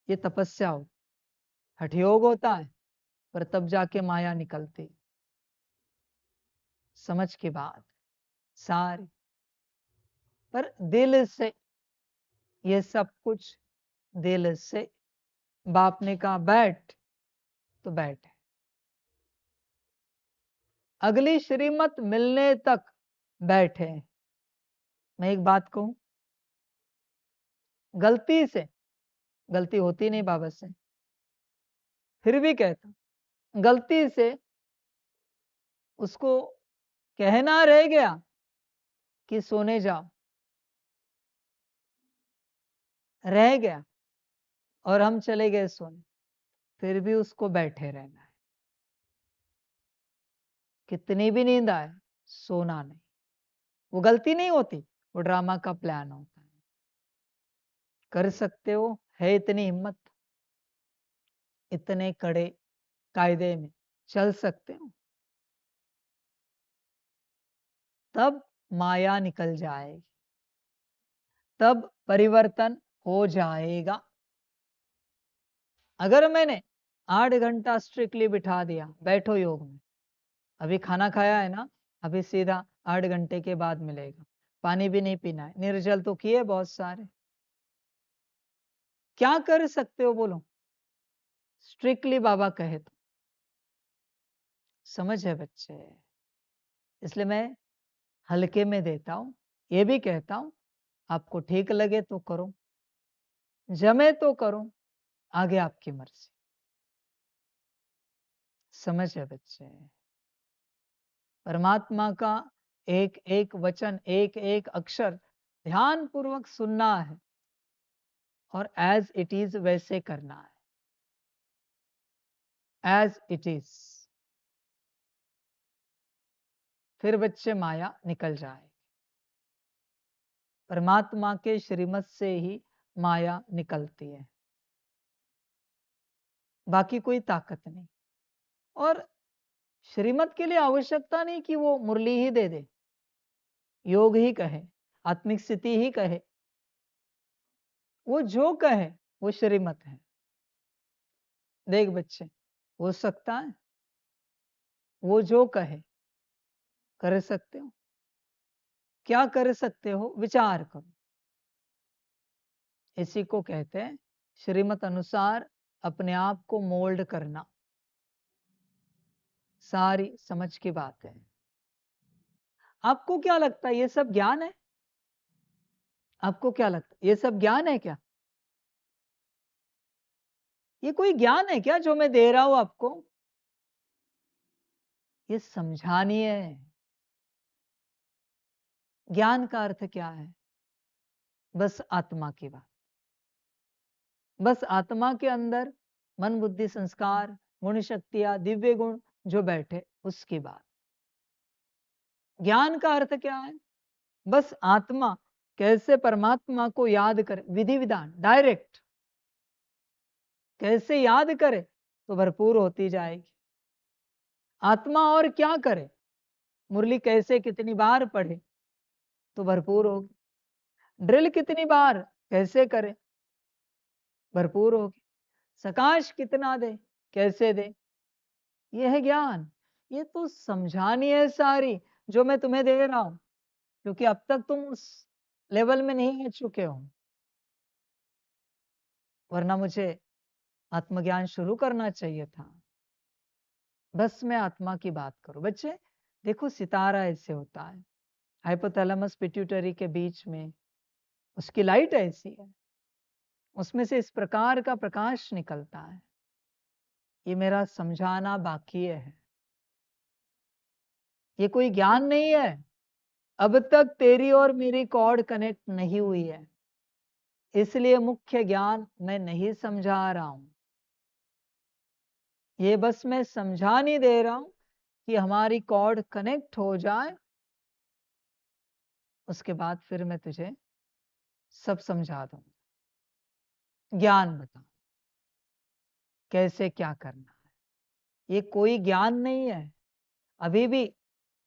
ये तपस्या हो, हठयोग होता है, पर तब जाके माया निकलती। समझ की बात सारी, पर दिल से ये सब कुछ, दिल से बाप ने कहा बैठ तो बैठे। अगली श्रीमत मिलने तक बैठे। मैं एक बात कहूं, गलती से, गलती होती नहीं बाबा से, फिर भी कहता, गलती से उसको कहना रह गया कि सोने जाओ, रह गया और हम चले गए सोने, फिर भी उसको बैठे रहना है। कितनी भी नींद आए सोना नहीं। वो गलती नहीं होती, वो ड्रामा का प्लान होता है। कर सकते हो, है इतनी हिम्मत, इतने कड़े कायदे में चल सकते हो, तब माया निकल जाएगी, तब परिवर्तन हो जाएगा। अगर मैंने 8 घंटा स्ट्रिक्टली बिठा दिया, बैठो योग में, अभी खाना खाया है ना, अभी सीधा 8 घंटे के बाद मिलेगा, पानी भी नहीं पीना है, निर्जल तो किए बहुत सारे, क्या कर सकते हो बोलो? स्ट्रिक्टली बाबा कहे तो। समझ है बच्चे? इसलिए मैं हल्के में देता हूं, ये भी कहता हूं आपको ठीक लगे तो करो, जमे तो करो, आगे आपकी मर्जी। समझ है बच्चे? परमात्मा का एक एक वचन, एक एक अक्षर ध्यान पूर्वक सुनना है और एज इट इज वैसे करना है, एज इट इज। फिर बच्चे माया निकल जाए। परमात्मा के श्रीमत से ही माया निकलती है, बाकी कोई ताकत नहीं। और श्रीमत के लिए आवश्यकता नहीं कि वो मुरली ही दे दे, योग ही कहे, आत्मिक स्थिति ही कहे, वो जो कहे वो श्रीमत है। देख बच्चे, हो सकता है वो जो कहे कर सकते हो। क्या कर सकते हो? विचार करो। इसी को कहते हैं श्रीमत अनुसार अपने आप को मोल्ड करना। सारी समझ की बात है। आपको क्या लगता है ये सब ज्ञान है? आपको क्या लगता है ये सब ज्ञान है क्या? ये कोई ज्ञान है क्या जो मैं दे रहा हूं आपको? ये समझानी है। ज्ञान का अर्थ क्या है? बस आत्मा की बात। बस आत्मा के अंदर मन बुद्धि संस्कार गुण शक्तियां दिव्य गुण जो बैठे उसकी बात। ज्ञान का अर्थ क्या है? बस आत्मा कैसे परमात्मा को याद करे, विधि विधान डायरेक्ट कैसे याद करे तो भरपूर होती जाएगी। आत्मा और क्या करे? मुरली कैसे कितनी बार पढ़े तो भरपूर होगी। ड्रिल कितनी बार कैसे करे भरपूर होगी। सकाश कितना दे कैसे दे, यह है ज्ञान। ये तो समझानी है सारी जो मैं तुम्हें दे रहा हूं, क्योंकि अब तक तुम उस लेवल में नहीं आ चुके हो, वरना मुझे आत्मज्ञान शुरू करना चाहिए था। बस मैं आत्मा की बात करूं। बच्चे देखो, सितारा ऐसे होता है, हाइपोथैलेमस पिट्यूटरी के बीच में उसकी लाइट ऐसी है, उसमें से इस प्रकार का प्रकाश निकलता है। ये मेरा समझाना बाकी है। ये कोई ज्ञान नहीं है। अब तक तेरी और मेरी कॉर्ड कनेक्ट नहीं हुई है, इसलिए मुख्य ज्ञान मैं नहीं समझा रहा हूं। ये बस मैं समझा नहीं दे रहा हूं कि हमारी कॉर्ड कनेक्ट हो जाए, उसके बाद फिर मैं तुझे सब समझा दूंगा। ज्ञान बता कैसे क्या करना है। ये कोई ज्ञान नहीं है। अभी भी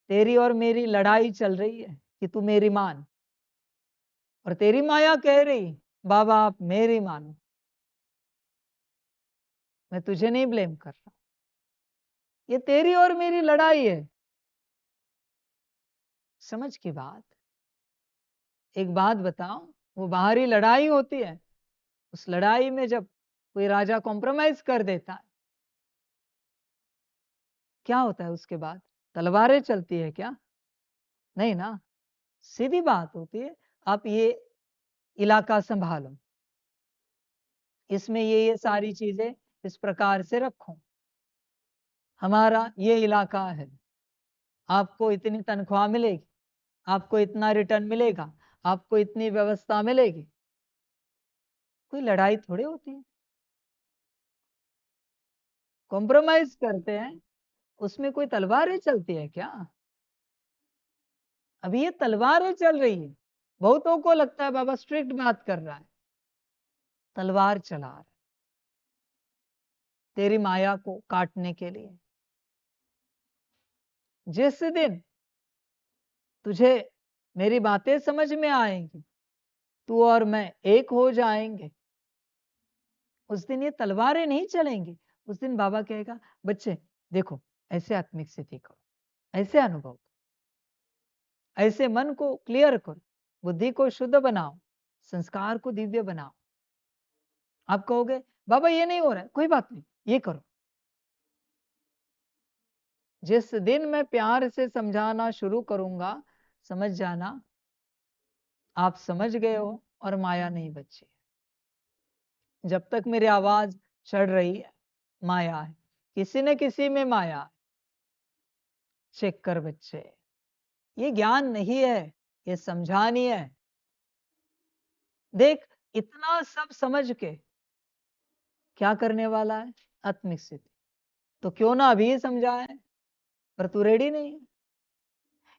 तेरी और मेरी लड़ाई चल रही है कि तू मेरी मान, और तेरी माया कह रही बाबा आप मेरी मानो। मैं तुझे नहीं ब्लेम कर रहा, ये तेरी और मेरी लड़ाई है। समझ की बात। एक बात बताओ, वो बाहरी लड़ाई होती है, उस लड़ाई में जब कोई राजा कॉम्प्रोमाइज कर देता है, क्या होता है उसके बाद? तलवारें चलती है क्या? नहीं ना। सीधी बात होती है, आप ये इलाका संभालो, इसमें ये सारी चीजें इस प्रकार से रखो, हमारा ये इलाका है, आपको इतनी तनख्वाह मिलेगी, आपको इतना रिटर्न मिलेगा, आपको इतनी व्यवस्था मिलेगी। कोई लड़ाई थोड़ी होती है। कॉम्प्रोमाइज करते हैं, उसमें कोई तलवारें चलती है क्या? अभी ये तलवारें चल रही है। बहुतों को लगता है बाबा स्ट्रिक्ट बात कर रहा है, तलवार चला रहा है तेरी माया को काटने के लिए। जिस दिन तुझे मेरी बातें समझ में आएंगी, तू और मैं एक हो जाएंगे, उस दिन ये तलवारें नहीं चलेंगी। उस दिन बाबा कहेगा बच्चे देखो, ऐसे आत्मिक स्थिति करो, ऐसे अनुभव करो, ऐसे मन को क्लियर करो, बुद्धि को शुद्ध बनाओ, संस्कार को दिव्य बनाओ। आप कहोगे बाबा ये नहीं हो रहा है, कोई बात नहीं, ये करो। जिस दिन मैं प्यार से समझाना शुरू करूंगा, समझ जाना आप समझ गए हो और माया नहीं बची। जब तक मेरी आवाज चढ़ रही है, माया है, किसी न किसी में माया है। चेक कर बच्चे, ये ज्ञान नहीं है, ये समझानी है। देख, इतना सब समझ के क्या करने वाला है? आत्मिक स्थिति। तो क्यों ना अभी समझाए, पर तू रेडी नहीं है।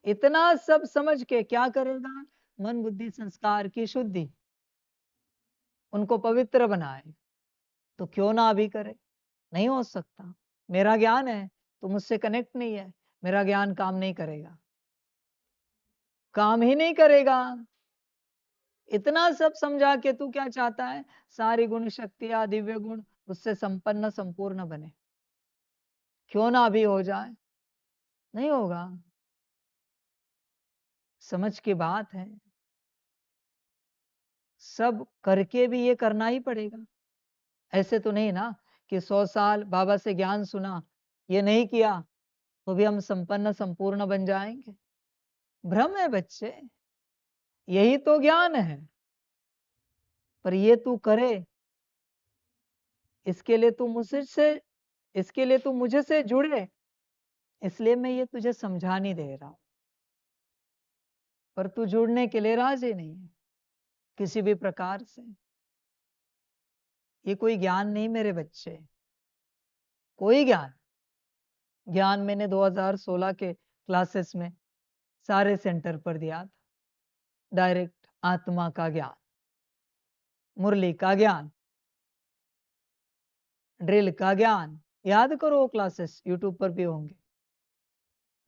इतना सब समझ के क्या करेगा? मन बुद्धि संस्कार की शुद्धि, उनको पवित्र बनाए। तो क्यों ना अभी करे? नहीं हो सकता। मेरा ज्ञान है तो मुझसे कनेक्ट नहीं है, मेरा ज्ञान काम नहीं करेगा। काम ही नहीं करेगा। इतना सब समझा के तू क्या चाहता है? सारी गुण शक्तियां, दिव्य गुण उससे संपन्न संपूर्ण बने। क्यों ना अभी हो जाए? नहीं होगा। समझ की बात है। सब करके भी ये करना ही पड़ेगा। ऐसे तो नहीं ना कि 100 साल बाबा से ज्ञान सुना, ये नहीं किया तो भी हम संपन्न संपूर्ण बन जाएंगे। भ्रम है बच्चे, यही तो ज्ञान है। पर ये तू करे, इसके लिए तू मुझसे इसके लिए तू मुझे से जुड़े, इसलिए मैं ये तुझे समझा नहीं दे रहा हूं। पर तू जुड़ने के लिए राजी नहीं है किसी भी प्रकार से। ये कोई ज्ञान नहीं मेरे बच्चे, कोई ज्ञान। ज्ञान मैंने 2016 के क्लासेस में सारे सेंटर पर दिया था। डायरेक्ट आत्मा का ज्ञान, मुरली का ज्ञान, ड्रिल का ज्ञान। याद करो वो क्लासेस यूट्यूब पर भी होंगे।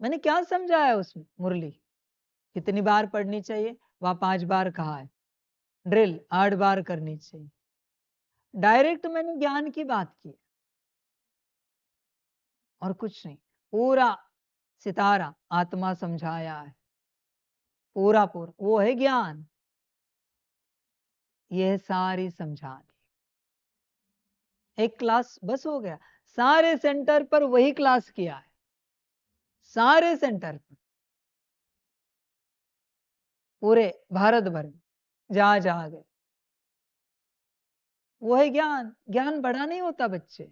मैंने क्या समझाया उसमें? मुरली कितनी बार पढ़नी चाहिए, वह 5 बार कहा है। ड्रिल 8 बार करनी चाहिए। डायरेक्ट मैंने ज्ञान की बात की और कुछ नहीं। पूरा सितारा आत्मा समझाया है, पूरा पूरा वो है ज्ञान। यह सारी समझानी। एक क्लास बस हो गया। सारे सेंटर पर वही क्लास किया है, सारे सेंटर पर, पूरे भारत भर में जहां जहां गए। वो है ज्ञान। ज्ञान बड़ा नहीं होता बच्चे,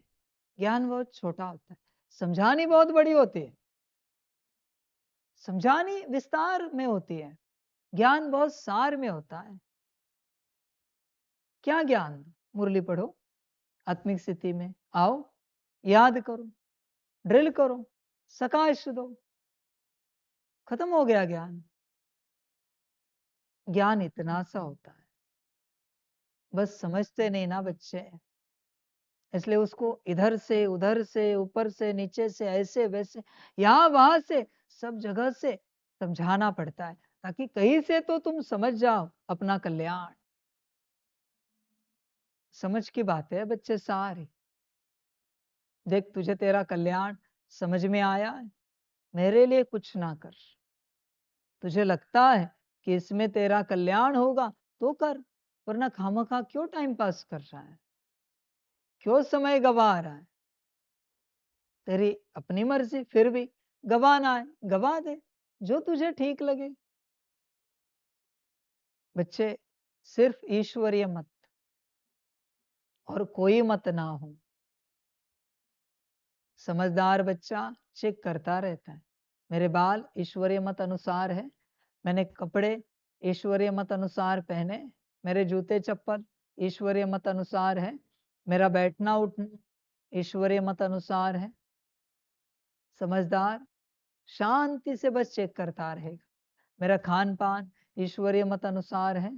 ज्ञान बहुत छोटा होता है। समझानी बहुत बड़ी होती है, समझानी विस्तार में होती है। ज्ञान बहुत सार में होता है। क्या ज्ञान? मुरली पढ़ो, आत्मिक स्थिति में आओ, याद करो, ड्रिल करो, सकाश दो, खत्म हो गया ज्ञान। ज्ञान इतना सा होता है, बस समझते नहीं ना बच्चे। इसलिए उसको इधर से उधर से ऊपर से नीचे से ऐसे वैसे यहां वहां से सब जगह से समझाना पड़ता है, ताकि कहीं से तो तुम समझ जाओ अपना कल्याण। समझ की बात है बच्चे सारे। देख तुझे तेरा कल्याण समझ में आया है, मेरे लिए कुछ ना कर। तुझे लगता है कि इसमें तेरा कल्याण होगा तो कर, वरना खामखा क्यों टाइम पास कर रहा है, क्यों समय गवा रहा है? तेरी अपनी मर्जी, फिर भी गवाना है गवा दे, जो तुझे ठीक लगे। बच्चे सिर्फ ईश्वरीय मत और कोई मत ना हो। समझदार बच्चा चेक करता रहता है, मेरे बाल ईश्वरीय मत अनुसार है, मैंने कपड़े ईश्वरीय मत अनुसार पहने, मेरे जूते चप्पल ईश्वरीय मत अनुसार है, मेरा बैठना उठना ईश्वरीय मत अनुसार है। समझदार शांति से बस चेक करता रहेगा, मेरा खान पान ईश्वरीय मत अनुसार है,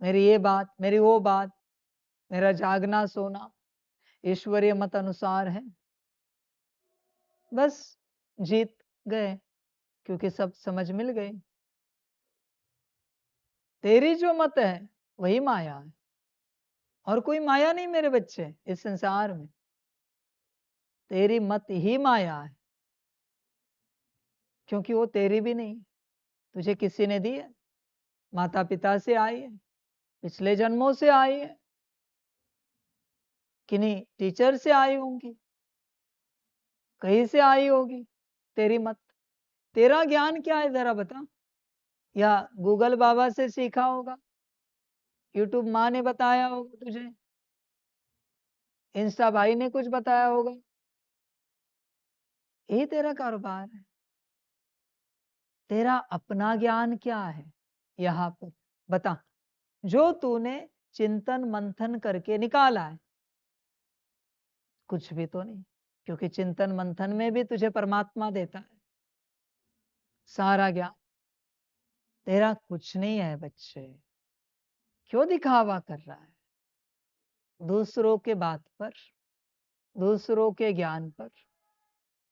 मेरी ये बात मेरी वो बात, मेरा जागना सोना ईश्वरीय मत अनुसार है। बस जीत गए, क्योंकि सब समझ मिल गई। तेरी जो मत है वही माया है, और कोई माया नहीं मेरे बच्चे इस संसार में। तेरी मत ही माया है, क्योंकि वो तेरी भी नहीं, तुझे किसी ने दी है, माता पिता से आई है, पिछले जन्मों से आई है, किन्हीं टीचर से आई होंगी, कहीं से आई होगी तेरी मत। तेरा ज्ञान क्या है जरा बता? या गूगल बाबा से सीखा होगा, यूट्यूब माँ ने बताया होगा तुझे, इंस्टा भाई ने कुछ बताया होगा, यही तेरा कारोबार है। तेरा अपना ज्ञान क्या है यहाँ पर बता, जो तूने चिंतन मंथन करके निकाला है? कुछ भी तो नहीं, क्योंकि चिंतन मंथन में भी तुझे परमात्मा देता है सारा ज्ञान। तेरा कुछ नहीं है बच्चे, क्यों दिखावा कर रहा है दूसरों के बात पर, दूसरों के ज्ञान पर?